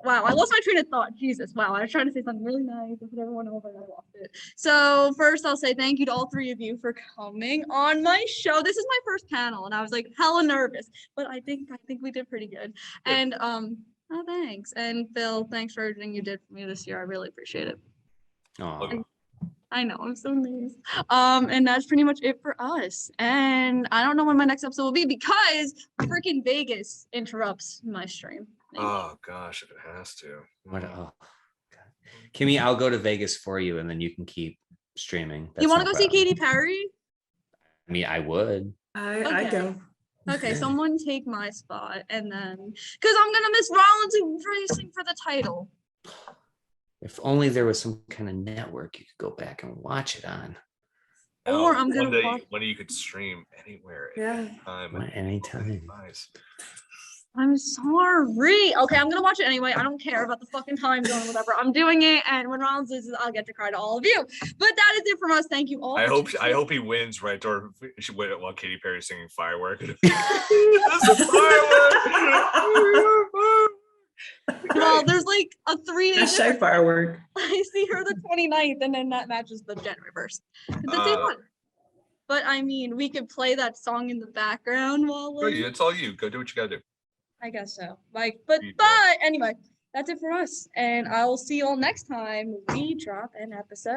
Wow, I lost my train of thought. Jesus, wow. I was trying to say something really nice to put everyone over and I lost it. So first I'll say thank you to all three of you for coming on my show. This is my first panel and I was like hella nervous, but I think we did pretty good. And oh, thanks. And Phil, thanks for everything you did for me this year. I really appreciate it. Oh. I know, I'm so nice. And that's pretty much it for us. And I don't know when my next episode will be because freaking Vegas interrupts my stream. Oh gosh, if it has to. What? Oh, God. Kimmy, I'll go to Vegas for you, and then you can keep streaming. You want to go see Katy Perry? I mean, I would. I go. Okay, someone take my spot, and then because I'm gonna miss Rollins racing for the title. If only there was some kind of network you could go back and watch it on. Or I'm gonna watch. When you could stream anywhere, anytime. Nice. I'm sorry. Okay, I'm gonna watch it anyway. I don't care about the fucking time zone, whatever. I'm doing it, and when Rollins loses, I'll get to cry to all of you. But that is it from us. Thank you all. I hope he wins, right? Or he should win it while Katy Perry's singing "Firework." Well, there's like a 3-day firework. I see her the 29th, and then that matches the January 1st. It's the same one. But I mean, we could play that song in the background while it's all you. Go do what you gotta do. I guess so. But anyway, that's it for us. And I will see you all next time we drop an episode.